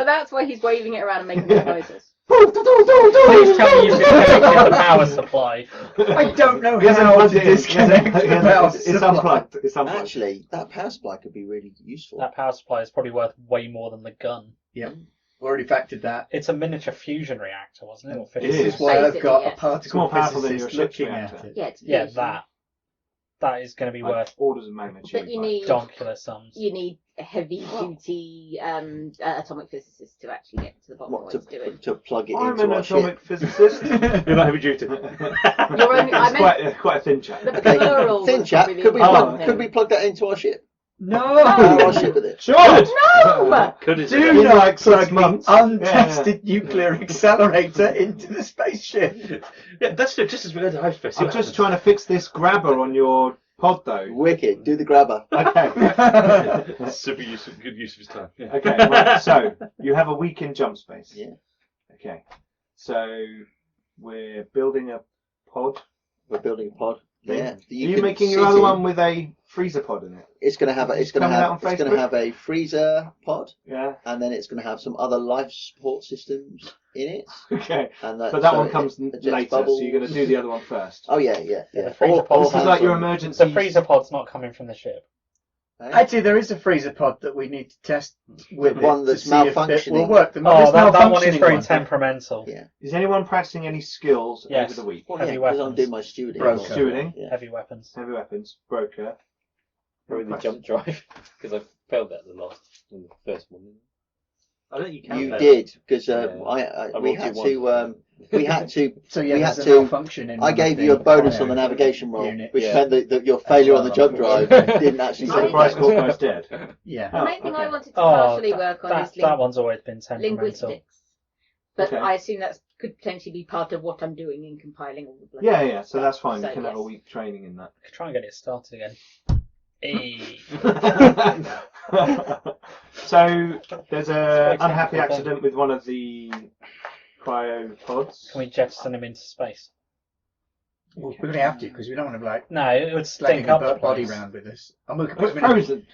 that's why he's waving it around and making those noises. Please tell me you've disconnected the power supply. I don't know He hasn't how plugged to it in. disconnect the power It's supply. unplugged. It's unplugged. Actually, that power supply could be really useful. That power supply is probably worth way more than the gun. Already factored that. It's a miniature fusion reactor, wasn't it? Or It This is. is why I've Basically, got yes. a It's particle more powerful than physicist your ship's looking reactor. at it. Yeah, it's Yeah, fusion. that is going to be Like worth orders of magnitude. But you need donkular sums. you need a heavy duty atomic physicist to actually get to the bottom of What what it's doing. to plug it I'm into an our atomic ship. physicist. You're not heavy duty. You're only, I It's meant quite a thin chap. the Okay, plural. thin was chap. probably Could we the plug- plug? important Could we thing. plug that into our ship? No! Power our ship with it. Sure. No! Combat. Could it? Do In not like 6 plug months. the untested nuclear accelerator into the spaceship. Yeah, that's just as we go to hyperspace. I'm just trying to fix this grabber on your pod, though. Wicked. Do the grabber. Okay. Super good use of his time. Yeah. Okay, right. So you have a week in jump space. Yeah. Okay. So we're building a pod. We're building a pod. Yeah. Are you making your other one with a freezer pod in it? It's going to have Coming out on Facebook? a freezer pod, Yeah. and then it's going to have some other life support systems in it. Okay. And But that so one comes it ejects later, bubbles. so you're going to do the other one first. Oh yeah. The freezer pod. This is like your emergency. The freezer pod's not coming from the ship. Actually, there is a freezer pod that we need to test with One it that's to see if it malfunctioning. will work. That one is very temperamental. Yeah. Is anyone practicing any skills Yes. over the week? Well, Heavy yeah, because I'm weapons. doing my stewarding. Broker. Stewarding, Yeah. Heavy weapons. heavy weapons, broker. Or in the jump drive, because I failed that in the first one. I don't think you can. You though. did because I we rolled had 2 to. We had to. So yeah, we there's had a to. malfunction in I one gave of you a the bonus on cryo the navigation roll, unit. which Yeah. meant that your failure on the jump drive didn't actually. I So the think- price called guy's dead. Yeah. The main thing I okay. wanted to partially work on is that one's always been temperamental. linguistics. But Okay. I assume that could potentially be part of what I'm doing in compiling all the bloody Yeah, so stuff. that's fine. You So, can have a yes. week training in that. Could try and get it started again. Hey. So there's a Quite unhappy technical accident with one of the cryo pods. Can we jettison him into space? Well, we're going to have to because we don't want to be like No, it would slinging stink a up the body place. round with us. And we can It's put him in a- frozen.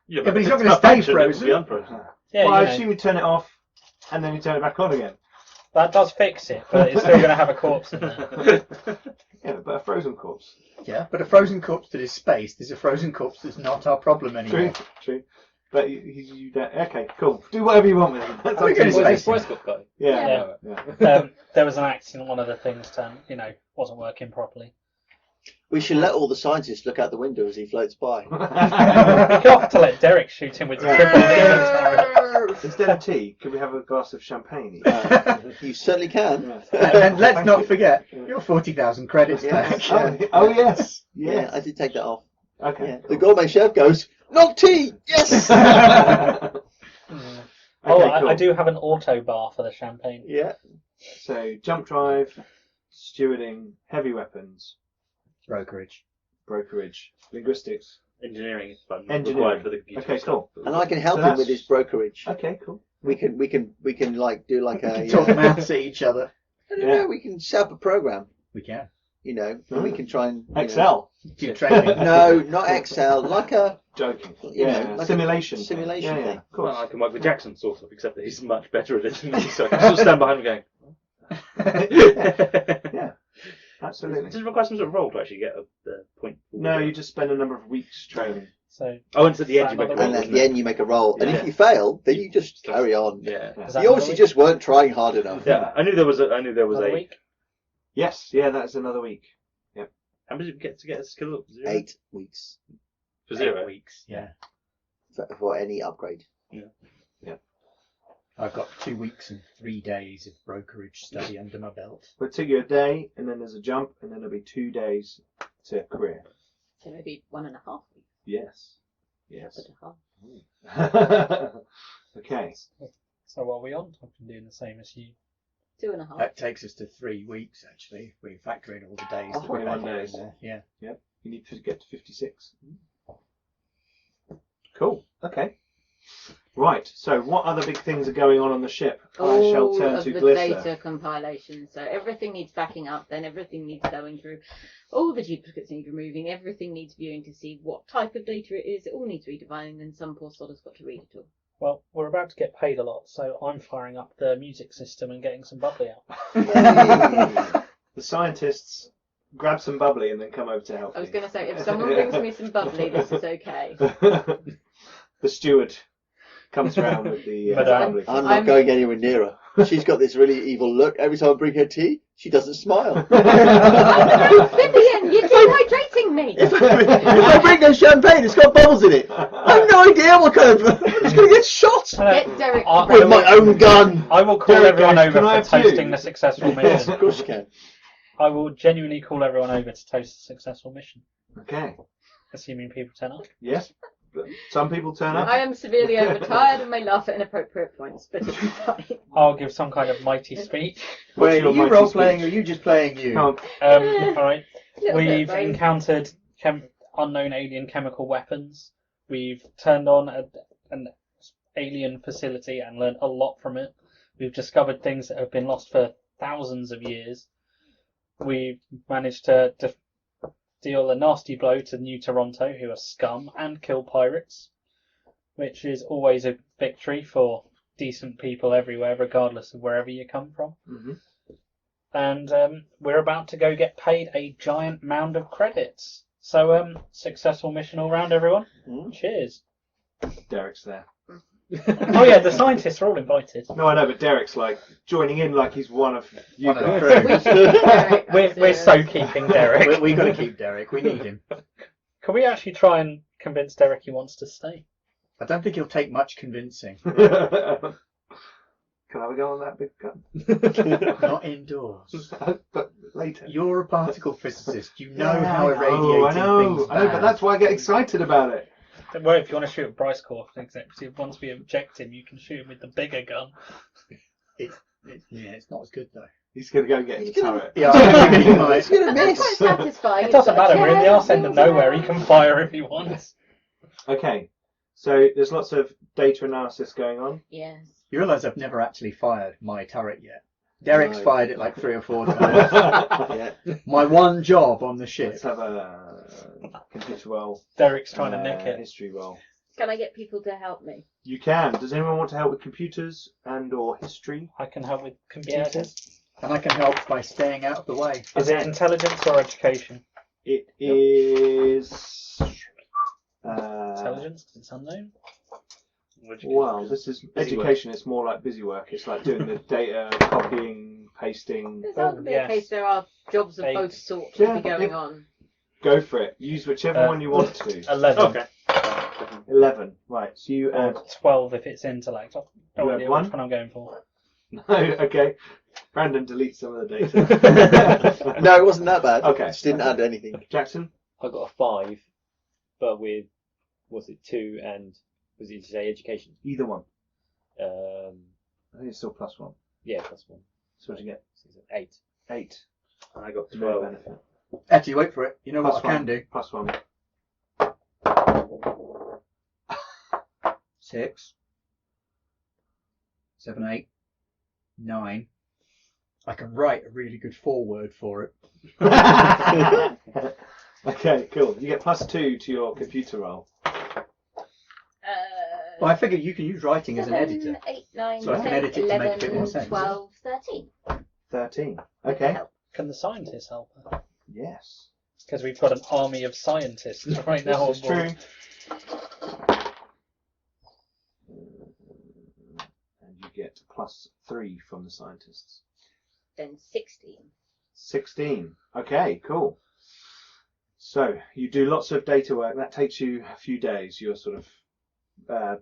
Yeah, but he's not it's gonna stay functional, it would frozen. be unfrozen. Yeah, Well, I you know, assume you turn it off and then you turn it back on again. that does fix it, but it's still going to have a corpse in there. Yeah, but a frozen corpse. Yeah, but a frozen corpse that is spaced is a frozen corpse that's not our problem anymore. True. But you don't. Okay, cool. Do whatever you want with it. That's Are we up to going you. to Where's space? the Boy Scout guy? Yeah. Yeah. There was an accident, one of the things wasn't working properly. We should let all the scientists look out the window as he floats by. You have to let Derek shoot him with the triple. Instead of tea, could we have a glass of champagne? You certainly can. And let's not forget your 40,000 credits back. Oh yes. Yeah, Yes. I did take that off. Okay. Yeah. The gourmet chef goes, not tea! Yes! Oh, Okay, cool. I do have an auto bar for the champagne. Yeah. So jump drive, stewarding, heavy weapons, Brokerage. brokerage, linguistics. Engineering is fun. Engineering. Required for the computer Okay, stuff. cool. And I can help So him that's- with his brokerage. Okay, cool. We can like do like a Talk maths at each other. I don't Yeah. know, we can set up a program, We can. you know, and we can try and you know- Excel. Do training. No, not Excel, like a Joking. You Yeah. know, like a Simulation. simulation Yeah, thing. of course. Well, I can work with Jackson, sort of, except that he's much better at it than me, so I can sort of stand behind him going. Yeah. Absolutely. Does it require some sort of roll to actually get a point? No, you just spend a number of weeks training. So Oh, and at the end you Is that make a another roll. and at isn't the it? end you make a roll. And Yeah. if you fail, then you just carry on. Yeah. is that You obviously just weren't trying hard enough. Yeah, I knew there was a. another week? Yes, yeah, that's another week. How much did you get a skill up? 0? 8 weeks For 0. weeks. Yeah. for any upgrade. I've got 2 weeks and 3 days of brokerage study under my belt. But it took you a day, and then there's a jump, and then there'll be 2 days to career. So maybe 1.5 weeks. Yes. Yes. But a half. Okay. So what are we on? I've been doing the same as you. 2.5. That takes us to 3 weeks, actually, if we factor in all the days. Oh, that we're 21 back in days. there. Yeah. You need to get to 56. Cool. Okay. Right. So, what other big things are going on the ship? I shall All turn of to the Glister. data compilation. So everything needs backing up, then everything needs going through. All the duplicates need removing, everything needs viewing to see what type of data it is. It all needs redefining, and some poor sod has got to read it all. Well, we're about to get paid a lot, so I'm firing up the music system and getting some bubbly out. The scientists grab some bubbly and then come over to help. I was you. going to say, if someone brings me some bubbly, this is okay. The steward comes round with the Madame. bubbly. I'm not going anywhere near her. She's got this really evil look. Every time I bring her tea, she doesn't smile. Vivian, you're dehydrating me! If I bring her champagne, it's got bubbles in it. I have no idea what kind of. I'm just going to get shot Get Derek I- to with my own gun. I will call Derek, everyone guys, over can I for have two? toasting the successful Yes. mission. Of course you can. I will genuinely call everyone over to toast the successful mission, Okay. assuming people turn up. Yes. Some people turn up. I am severely overtired and may laugh at inappropriate points, but it's fine. I'll give some kind of mighty speech. What's Wait, your are you mighty role playing or speech? are you just playing you? Come All right. Little bit We've of both. encountered unknown alien chemical weapons. We've turned on an alien facility and learned a lot from it. We've discovered things that have been lost for thousands of years. We've managed to deal a nasty blow to New Toronto, who are scum, and kill pirates, which is always a victory for decent people everywhere, regardless of wherever you come from. Mhm. And we're about to go get paid a giant mound of credits. So, successful mission all round, everyone. Cheers. Derek's there. Oh yeah, the scientists are all invited. No, I know, but Derek's like joining in like he's one of you One of the guys. crew. We should keep Derek, We're so keeping Derek. we got to keep Derek. We need him. Can we actually try and convince Derek he wants to stay? I don't think he'll take much convincing. Can I have a go on that big gun? Not indoors. But later. You're a particle physicist. You know Yeah, how I irradiating things I know, but bad. that's why I get excited about it. Well, if you want to shoot at Bryce Corp executive, once we eject him, you can shoot him with the bigger gun. It's not as good though. He's going to go and get his turret. Yeah, I think he might. It's gonna That's miss. quite satisfying. It doesn't It's got matter, a we're in the chair, arse end of nowhere, he can fire if he wants. Okay, so there's lots of data analysis going on. Yes. You realise I've never actually fired my turret yet. Derek's No. fired it like 3 or 4 times. Yeah. My one job on the ship. Let's have a computer roll. Derek's trying to nick it. History roll. Can I get people to help me? You can. Does anyone want to help with computers and or history? I can help with computers. And I can help by staying out of the way. Is it intelligence or education? It is. Intelligence, 'cause it's unknown. Well, this is Busy work. education. It's more like busy work. It's like doing the data, copying, pasting. There's Oh, arguably a yes. case there are jobs of Eight. both sorts Yeah, to be going yeah. on. Go for it. Use whichever one you want to. 11. Okay. 11. Right. So you Or add. 12 if it's intellect. I've You no add idea one? which one I'm going for. No. Okay. Brandon deletes some of the data. No, it wasn't that bad. Okay. Just didn't add anything. Jackson. I got a 5, but with, was it 2 and, was it, did you say education? Either one. I think it's still +1. Yeah, plus 1. So what do you get? So it's 8. 8. I got No 12. benefit. Actually, wait for it. You know what +1. I can do? +1. 6, 7, 8, 9. I can write a really good foreword for it. Okay, cool. You get +2 to your computer roll. Well, I figure you can use writing as an 7, editor. 8, 9, So I can 10, edit it to make a 11, bit more sense. 12, 13. 13. Okay. Can the scientists help her? Yes. Because we've got an army of scientists right now. This is on board. true. And you get +3 from the scientists. Then 16. 16. Okay, cool. So you do lots of data work. That takes you a few days. You're sort of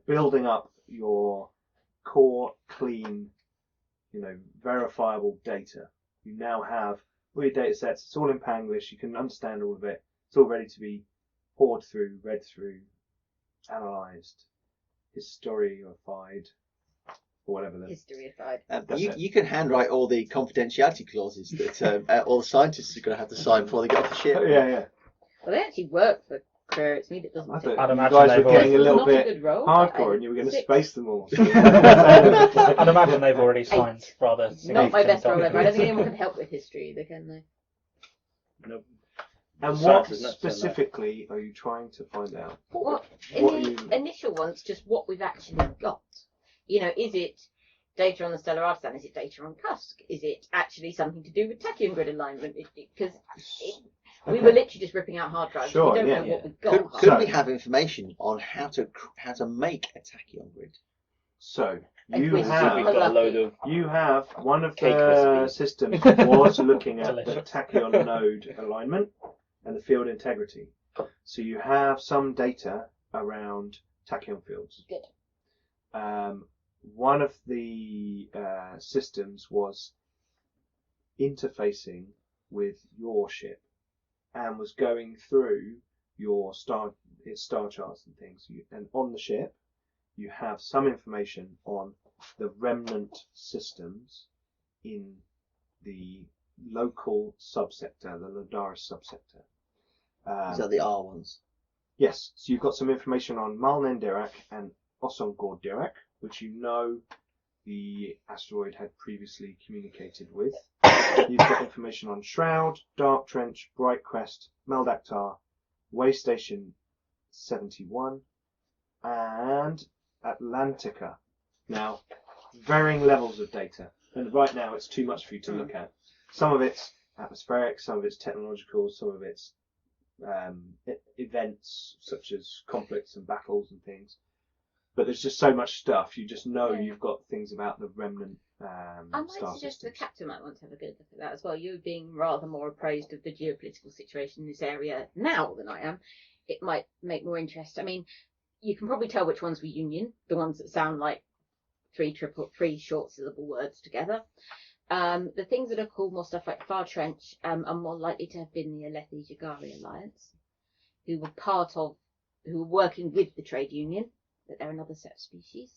building up your core, clean, verifiable data. You now have all your data sets. It's all in Panglish. You can understand all of it. It's all ready to be poured through, read through, analysed, historified, or whatever. History aside. That's it. You can handwrite all the confidentiality clauses that all the scientists are going to have to sign before they get off the ship. Yeah. Well, they actually work for Crear. It's me that doesn't. I do it. thought I'd you imagine guys they've were getting a It's little not bit good roll, hardcore, but and you were going to 6. space them all. I'd imagine they've already signed rather Not my significant best roll ever. I don't think documents. anyone can help with history. They can they? Nope. And Science what is nuts, specifically are you trying to find out? What in What the you- initial ones, just what we've actually got. Is it data on the stellar artisan? Is it data on Cusk? Is it actually something to do with tachyon grid alignment? Because we were literally just ripping out hard drives. Sure, We don't yeah, know what we've got. Could So- we have information on how to make a tachyon grid? So And you we- We've have got a load of one of Cake the recipes. systems was looking at the Delicious. tachyon node alignment and the field integrity. So you have some data around tachyon fields. Good. One of the systems was interfacing with your ship and was going through your star charts and things, and on the ship you have some information on the remnant systems in the local subsector, the Ladaris subsector. Is that the R ones? Yes, so you've got some information on Malnendirak and Osongordirak, which you know the asteroid had previously communicated with. You've got information on Shroud, Dark Trench, Bright Crest, Mel Dak Tar, Way Station 71, and Atlantica. Now, varying levels of data, and right now it's too much for you to look at. Some of it's atmospheric, some of it's technological, some of it's events such as conflicts and battles and things. But there's just so much stuff. You just know you've got things about the remnant I might star suggest systems. the captain might want to have a good look at that as well. You being rather more appraised of the geopolitical situation in this area now than I am, it might make more interest. I mean, you can probably tell which ones were Union, the ones that sound like three short syllable words together. The things that are called more stuff like Far Trench are more likely to have been the Alethi-Jagari Alliance, who were working with the trade union, but they're another set of species.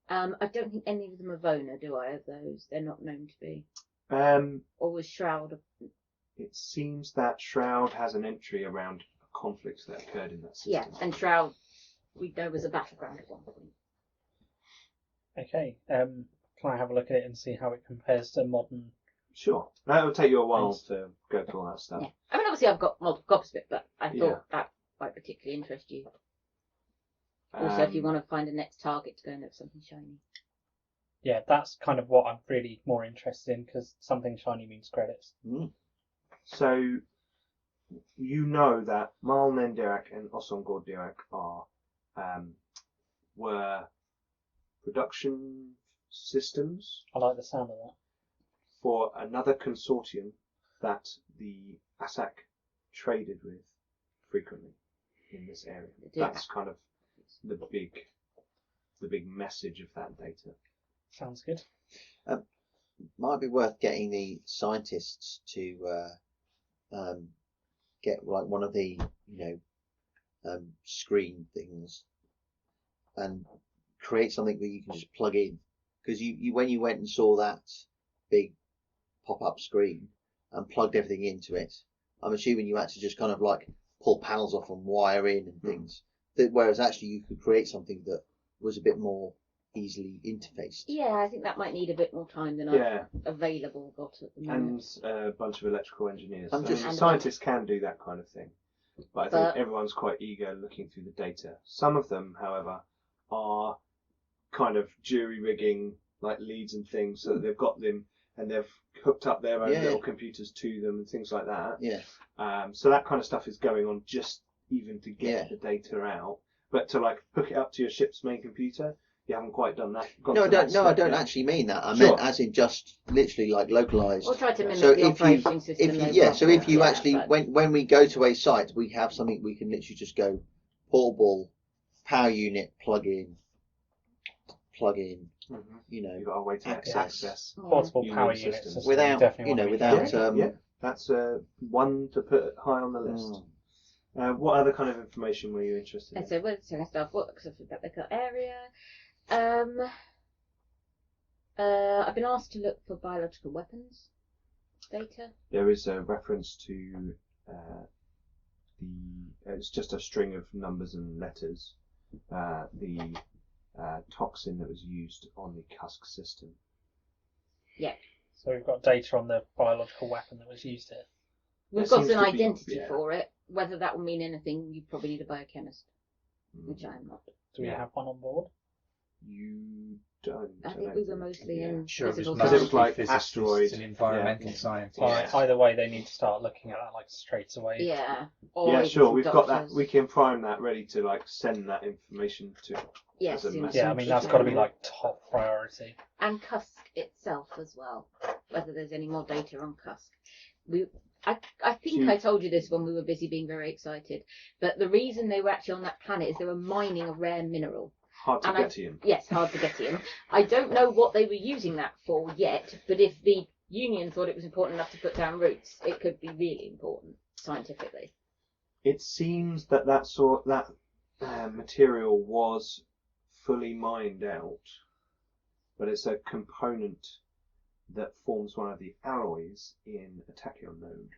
I don't think any of them are Vona, do I, of those? They're not known to be. Or was Shroud? It seems that Shroud has an entry around conflicts that occurred in that system. Yeah, and Shroud, we know, was a battleground at one point. Okay. Can I have a look at it and see how it compares to modern? Sure. That'll take you a while to go through all that stuff. Yeah. I mean, obviously I've got multiple copies of it, but I thought that might particularly interest you. Also, if you want to find a next target to go and look for something shiny. Yeah, that's kind of what I'm really more interested in, because something shiny means credits. So, you know that Malnendirak and Osongordirak were production systems I like the sound of that. for another consortium that the ASAC traded with frequently in this area. Yeah. That's kind of the big message of that data. Sounds good. Might be worth getting the scientists to get like one of the screen things and create something that you can just plug in, because you when you went and saw that big pop-up screen and plugged everything into it, I'm assuming you had to just kind of like pull panels off and wire in and things. Whereas actually you could create something that was a bit more easily interfaced. Yeah, I think that might need a bit more time than I've available got at the moment. And a bunch of electrical engineers. I'm just- Scientists can do that kind of thing, but I think everyone's quite eager looking through the data. Some of them, however, are kind of jury rigging like leads and things, so that they've got them and they've hooked up their own little computers to them and things like that. Yeah. So that kind of stuff is going on just even to get the data out. But to like hook it up to your ship's main computer, you haven't quite done that. No, I don't actually mean that. I meant as in just literally like localized. Or try to mimic the operating system. So if you actually, when we go to a site, we have something we can literally just go portable power unit, plug in. You've got a way to access Portable power union units systems. without that's one to put high on the list. What other kind of information were you interested in? So let's start what about the area. I've been asked to look for biological weapons data. There is a reference to it's just a string of numbers and letters. The toxin that was used on the Cusk system. Yeah. So we've got data on the biological weapon that was used here. We've got an identity for it. Whether that will mean anything, you probably need a biochemist, which I am not. Do we have one on board? You don't. I think we were mostly in Sure, physical because it was like physicists asteroid and environmental scientists. Either way, they need to start looking at that like straight away. Yeah. Yeah, sure. We've got that. We can prime that ready to like send that information to. Yes. Yeah, I mean that's got to be like top priority. And Cusk itself as well. Whether there's any more data on Cusk. I think I told you this when we were busy being very excited, but the reason they were actually on that planet is they were mining a rare mineral. Hard to get in. Yes, hard to get in. I don't know what they were using that for yet, but if the Union thought it was important enough to put down roots, it could be really important scientifically. It seems that that material was fully mined out, but it's a component that forms one of the alloys in a tachyon node.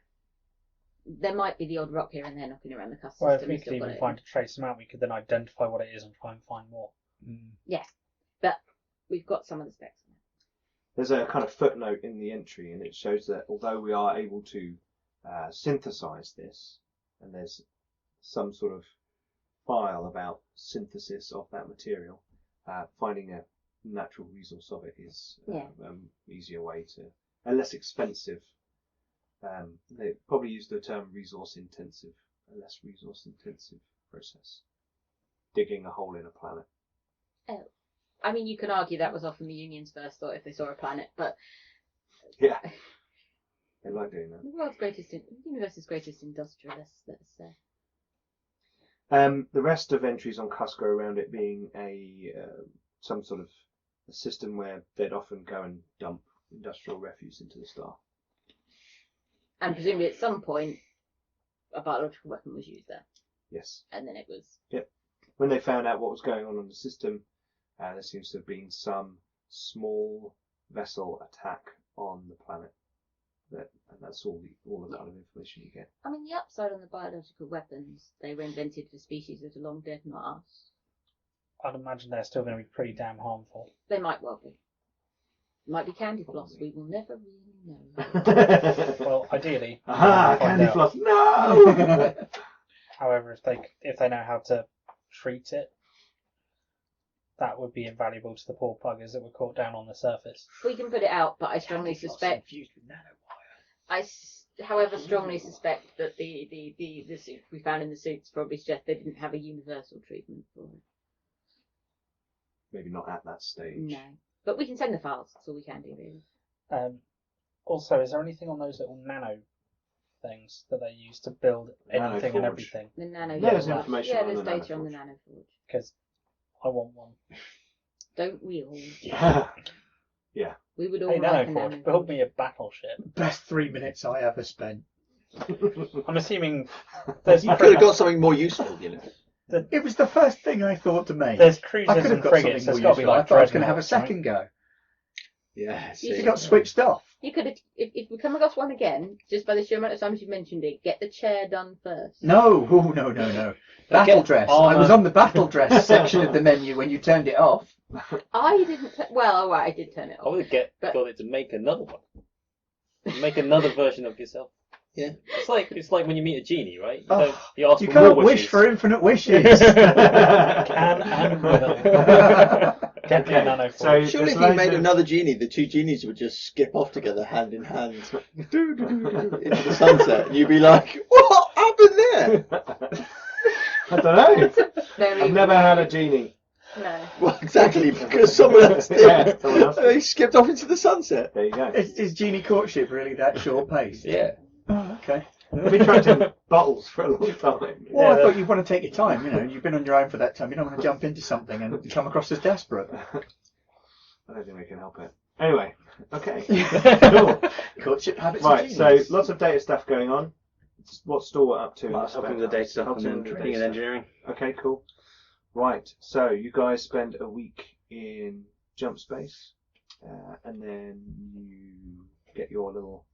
There might be the odd rock here and there knocking around the custom Well, if system. we and could still got even it. find to trace them out, we could then identify what it is and try and find more. Yes, but we've got some of the specs. There's a kind of footnote in the entry, and it shows that although we are able to synthesize this, and there's some sort of file about synthesis of that material, finding a natural resource of it is easier way to, a less expensive. They probably use the term resource intensive, a less resource intensive process. Digging a hole in a planet. Oh, I mean, you can argue that was often the Union's first thought if they saw a planet, but Yeah, they like doing that. the world's universe's greatest industrialist, let's say. The rest of entries on Cusk go around it being some sort of a system where they'd often go and dump industrial refuse into the star. And presumably at some point, a biological weapon was used there, Yes. and then it was. When they found out what was going on the system, there seems to have been some small vessel attack on the planet. And that's all the kind of information you get. I mean, the upside on the biological weapons, they were invented for species that are long dead, not us. I'd imagine they're still going to be pretty damn harmful. They might well be. Might be candy floss. We will never really know. Well, ideally. Aha! find Candy out. floss! No! However, if they know how to treat it, that would be invaluable to the poor buggers that were caught down on the surface. We can put it out, but I strongly suspect. Infused with nanowire. However, strongly suspect that the suit we found in the suits probably suggest they didn't have a universal treatment for it. Maybe not at that stage. No, but we can send the files. That's all we can do, really. Also, is there anything on those little nano things that they use to build anything and Nanoforge. everything? The nano. There's information Yeah, on there's the data on the nanoforge. nanoforge. Because I want one. Don't we all? Yeah. We would all Hey, like a Nanoforge, build me a battleship. Best 3 minutes I ever spent. I'm assuming there's You could have got something more useful, you know. It was the first thing I thought to make. there's I cruisers could have and got frigates. something There's got more to be useful. I like thought I was going to have a dreadnoughts, right? second go. Yeah, You It got switched off. You could have, if we come across one again, just by the sheer amount of times you mentioned it, get the chair done first. No, oh, no. Battle dress. I was on the battle dress section of the menu when you turned it off. I didn't. Well, all right, I did turn it I off. would have got it to make another one. Make another version of yourself. Yeah. It's like when you meet a genie, right? Oh, You ask You for can't more wish wishes. for infinite wishes. Can and will. Get me a Nanoforge. So Surely there's if you loads made of- another genie, the two genies would just skip off together hand in hand into the sunset, and you'd be like, "What happened there?" I don't know. It's a very. I've never had a genie. No. Well, exactly, because someone else did. Yeah, someone else did. They skipped off into the sunset. There you go. Is genie courtship really that short paced? Yeah. Oh, okay. I've been trapped in bottles for a long time. Well, I thought you'd want to take your time, you know, you've been on your own for that time, you don't want to jump into something and come across as desperate. I don't think we can help it. Anyway, okay. Cool. Courtship habits Right, of so genius. lots of data stuff going on. What's Stalwart up to? in Well, this helping spare with the time? data stuff Helping and with the then data being in stuff. engineering. Okay, cool. Right, so you guys spend a week in jump space, and then you get your little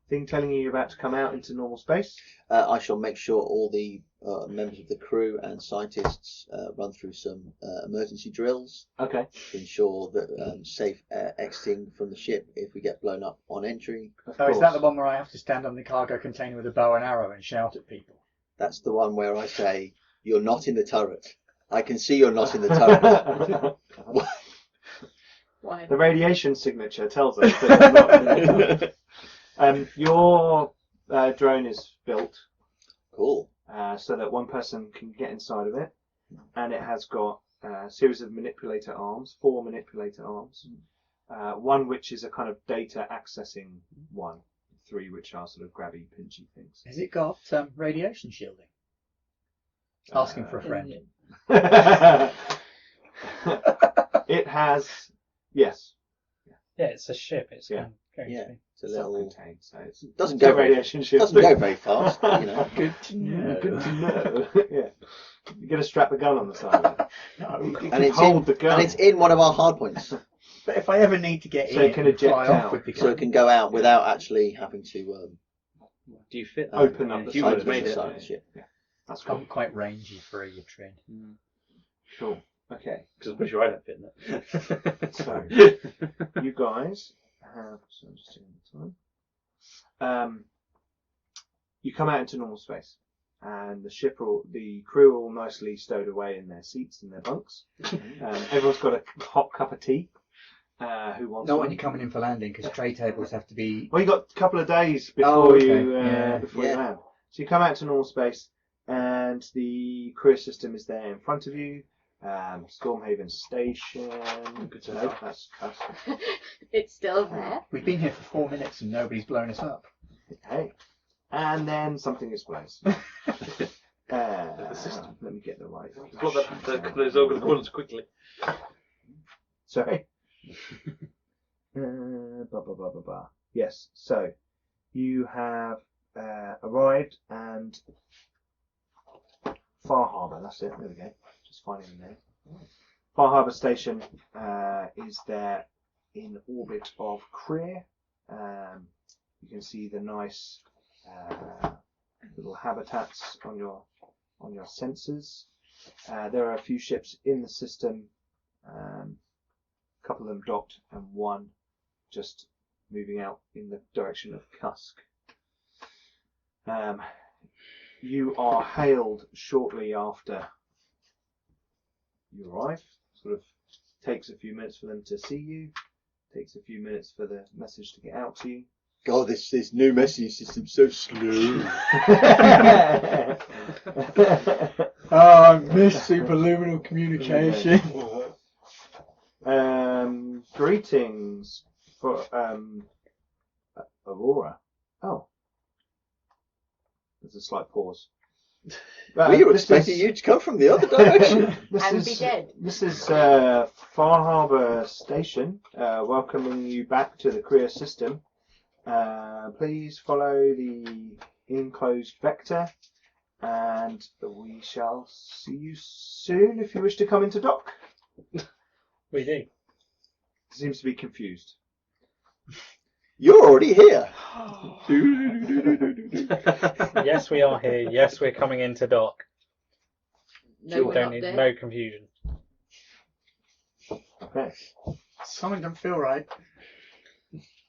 thing telling you you're about to come out into normal space. I shall make sure all the members of the crew and scientists run through some emergency drills Okay. to ensure that safe exiting from the ship if we get blown up on entry. Of Oh, is that course. the one where I have to stand on the cargo container with a bow and arrow and shout at people? That's the one where I say, "You're not in the turret. I can see you're not in the turret." Why? The radiation signature tells us that you're not. Your drone is built Cool. so that one person can get inside of it, and it has got a series of manipulator arms, 4 manipulator arms, one which is a kind of data accessing one, 3 which are sort of grabby, pinchy things. Has it got radiation shielding? Asking for a friend. It has, yes. Yeah, it's a ship. It's Yeah. going Yeah, to be. it's a little. Self-contained, so it's Doesn't it's a go very. radiation ship. Doesn't go very fast. You know. Good to know. Good to know. Yeah. You're going to strap the gun on the side of it. No. You And can it's hold in, the gun. and it's in one of our hard points, But if I ever need to get So in it can and fly eject off out. with the so gun, it can go out without actually having to Do you fit? Open up the Humans side of the made ship. it. side of the ship. That's cool. I'm quite rangy for a train. Cool. Okay. Because I'm pretty sure I don't fit in that. So, you guys have. So I'm just taking the time. You come out into normal space, and the crew are all nicely stowed away in their seats and their bunks. Everyone's got a hot cup of tea. Who wants Not one? when you're coming in for landing, because tray tables have to be. Well, you got a couple of days before Oh, okay. you Yeah. before you Yeah. land. So you come out to normal space, and the Crear system is there in front of you. Stormhaven Station. Good to No, know. that's cuss. It's still there. We've been here for 4 minutes and nobody's blown us up. Hey. And then something explodes. system. Let me get the right. Got those over the corners quickly. Sorry. Blah, blah, blah, blah, blah. Yes, so you have arrived and Far Harbour, that's it, there we go. Just finding the name. Far Harbour Station is there in orbit of Crear. You can see the nice little habitats on your sensors. There are a few ships in the system. A couple of them docked and one just moving out in the direction of Cusk. You are hailed shortly after you arrive. Sort of takes a few minutes for them to see you. Takes a few minutes for the message to get out to you. God, this new messaging system's so slow. Oh, I miss superluminal communication. Greetings for Aurora. Oh, there's a slight pause. We were expecting you to come from the other direction. And be dead. This is Far Harbour Station, welcoming you back to the Crear system. Please follow the enclosed vector, and we shall see you soon if you wish to come into dock. We do. Seems to be confused. You're already here. Yes, we are here. Yes, we're coming into dock. No, we're Don't not need there. no confusion. Okay. Something don't feel right.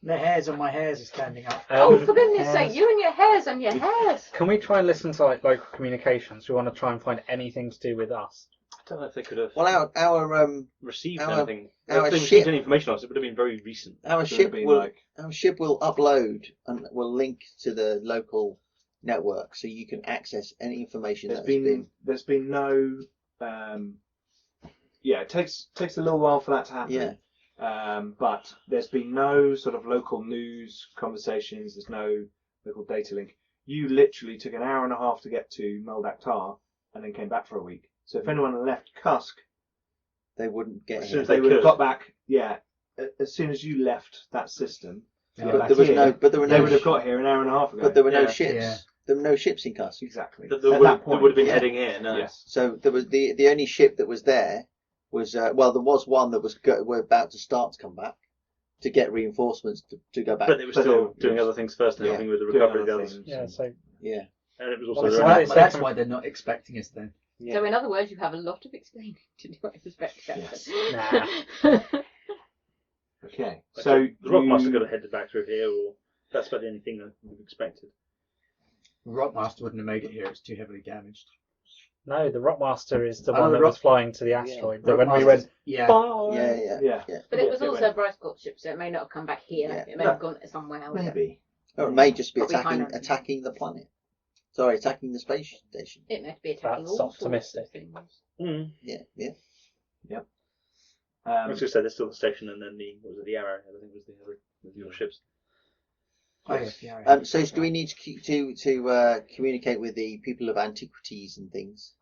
The hairs on my hairs are standing up. Oh, for goodness hairs. sake, you and your hairs and your hairs. Can we try and listen to like local communications? We want to try and find anything to do with us. I don't know if they could have Well, our received our- anything. our If they ship- received any information on us, it would have been very recent. our Should ship be will like our ship will upload and will link to the local network, so you can access any information there's that's been. been no yeah, it takes a little while for that to happen. Yeah. But there's been no sort of local news conversations. There's no local data link. You literally took an hour and a half to get to Mel Dak Tar and then came back for a week. So if anyone left Cusk, They wouldn't get as soon here. as they They would have could. got back, yeah, as soon as you left that system, to get But back there was here, no. But there were they no. would have got here an hour and a half ago. But there were no Yeah. ships. Yeah. There were no ships in Cusk. Exactly. There At would that point, have been yeah. heading here. No. yes. So there was the only ship that was there was well, there was one that was we're about to start to come back to get reinforcements to go back. But they were But still they- doing other things first and Yeah. helping with the Doing recovery of the other others. things. Yeah, so Yeah. And it was Well, also it's the like- right- So that's why they're not expecting us then. Yeah. So in other words, you have a lot of explaining to do, I suspect. Yes. Okay. So So the Rockmaster you- could have headed back through here, or that's about the only thing that we've expected. Rockmaster wouldn't have made it here. It's too heavily damaged. no, the Rockmaster is the Oh, one the that was Rock- flying to the asteroid. That when we Rockmaster's- went, Yeah. bye. Yeah. Yeah. But it was Yeah, also a Bryce Court ship, so it may not have come back here. Yeah. It may have gone somewhere else. Maybe. Or it may just be But we kind of- attacking the planet. Sorry, attacking the space station. It may be attacking That's all optimistic. sorts of things. Mm. Yeah. I was going to say there's still the station, and then the Arrow. I think was the other with your ships. Oh, yes, yeah. So do we need to communicate with the people of antiquities and things?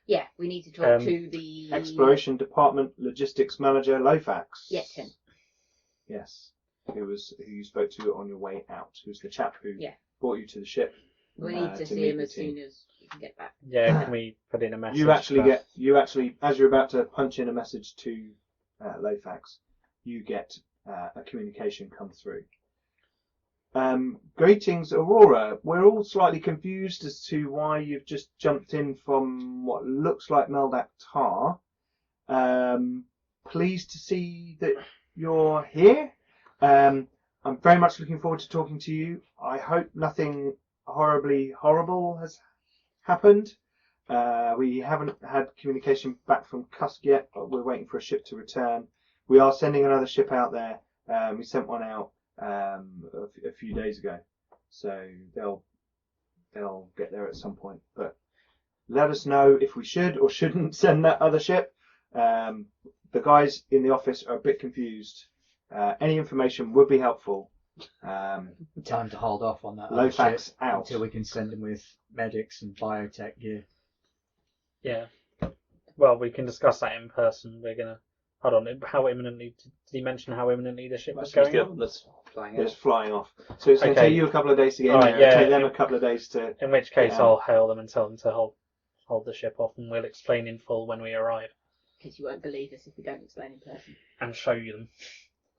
Yeah, we need to talk Um, to the Exploration Department Logistics Manager Lofax. Yes, him. Yes. who you spoke to on your way out, who's the chap who Yeah. brought you to the ship. We need to see meet him the as team. soon as we can get back. Yeah, can we put in a message? You actually, as you're about to punch in a message to Lofax, you get a communication come through. Greetings, Aurora. We're all slightly confused as to why you've just jumped in from what looks like Mel Dak Tar. Pleased to see that you're here. I'm very much looking forward to talking to you. I hope nothing horribly horrible has happened. We haven't had communication back from Cusk yet, but we're waiting for a ship to return. We are sending another ship out there. We sent one out a few days ago, so they'll get there at some point. But let us know if we should or shouldn't send that other ship. The guys in the office are a bit confused. Any information would be helpful. Time to hold off on that Low other facts ship out. until we can send them with medics and biotech gear. Yeah. Well, we can discuss that in person. We're gonna hold on. How imminently did he mention how imminently the ship was going out? Let's flying It's flying off. So it's going to Okay. take you a couple of days to get in Alright, there. It'll yeah. take them a couple of days to. In which case, Yeah. I'll hail them and tell them to hold the ship off, and we'll explain in full when we arrive Because you won't believe us if we don't explain in person. and show you them.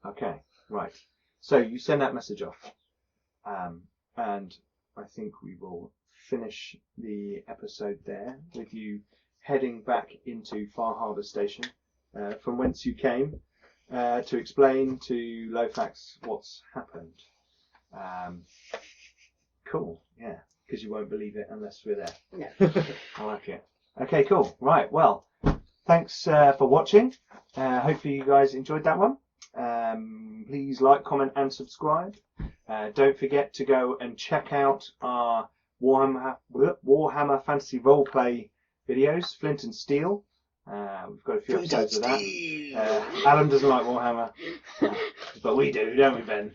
Okay, right. So you send that message off, and I think we will finish the episode there with you heading back into Far Harbour Station, from whence you came, to explain to Lofax what's happened. Cool, yeah, because you won't believe it unless we're there. No. I like it. Okay, cool. Right, well, thanks for watching. Hopefully you guys enjoyed that one. Please like, comment and subscribe. Don't forget to go and check out our Warhammer Fantasy Roleplay videos, Flint and Steel. We've got a few episodes of that. Adam doesn't like Warhammer, but we do, don't we, Ben?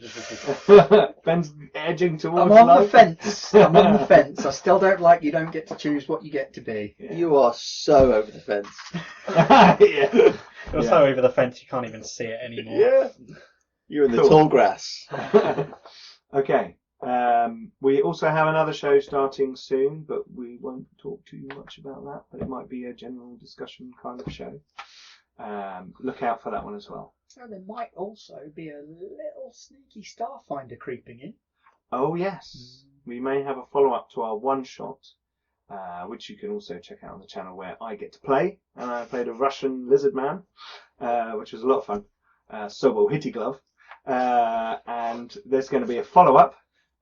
Ben's edging towards I'm on the love. fence. I'm on the fence. I still don't like you don't get to choose what you get to be. Yeah. You are so over the fence. Yeah. You're so over the fence you can't even see it anymore. Yeah. You're in the Cool. tall grass. Okay. We also have another show starting soon, but we won't talk too much about that. But it might be a general discussion kind of show. Look out for that one as well. So there might also be a little sneaky Starfinder creeping in. Oh yes, we may have a follow-up to our one-shot, which you can also check out on the channel where I get to play. And I played a Russian lizard man, which was a lot of fun. Sobo Hitty Glove. And there's going to be a follow-up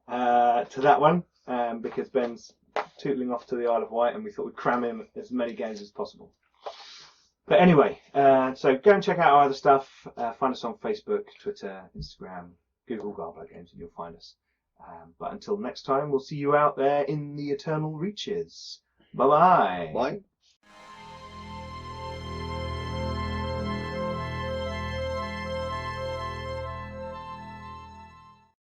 to that one, because Ben's tootling off to the Isle of Wight and we thought we'd cram in as many games as possible. But anyway, so go and check out our other stuff. Find us on Facebook, Twitter, Instagram, Google Garblag Games and you'll find us. But until next time, we'll see you out there in the eternal reaches. Bye-bye. Why?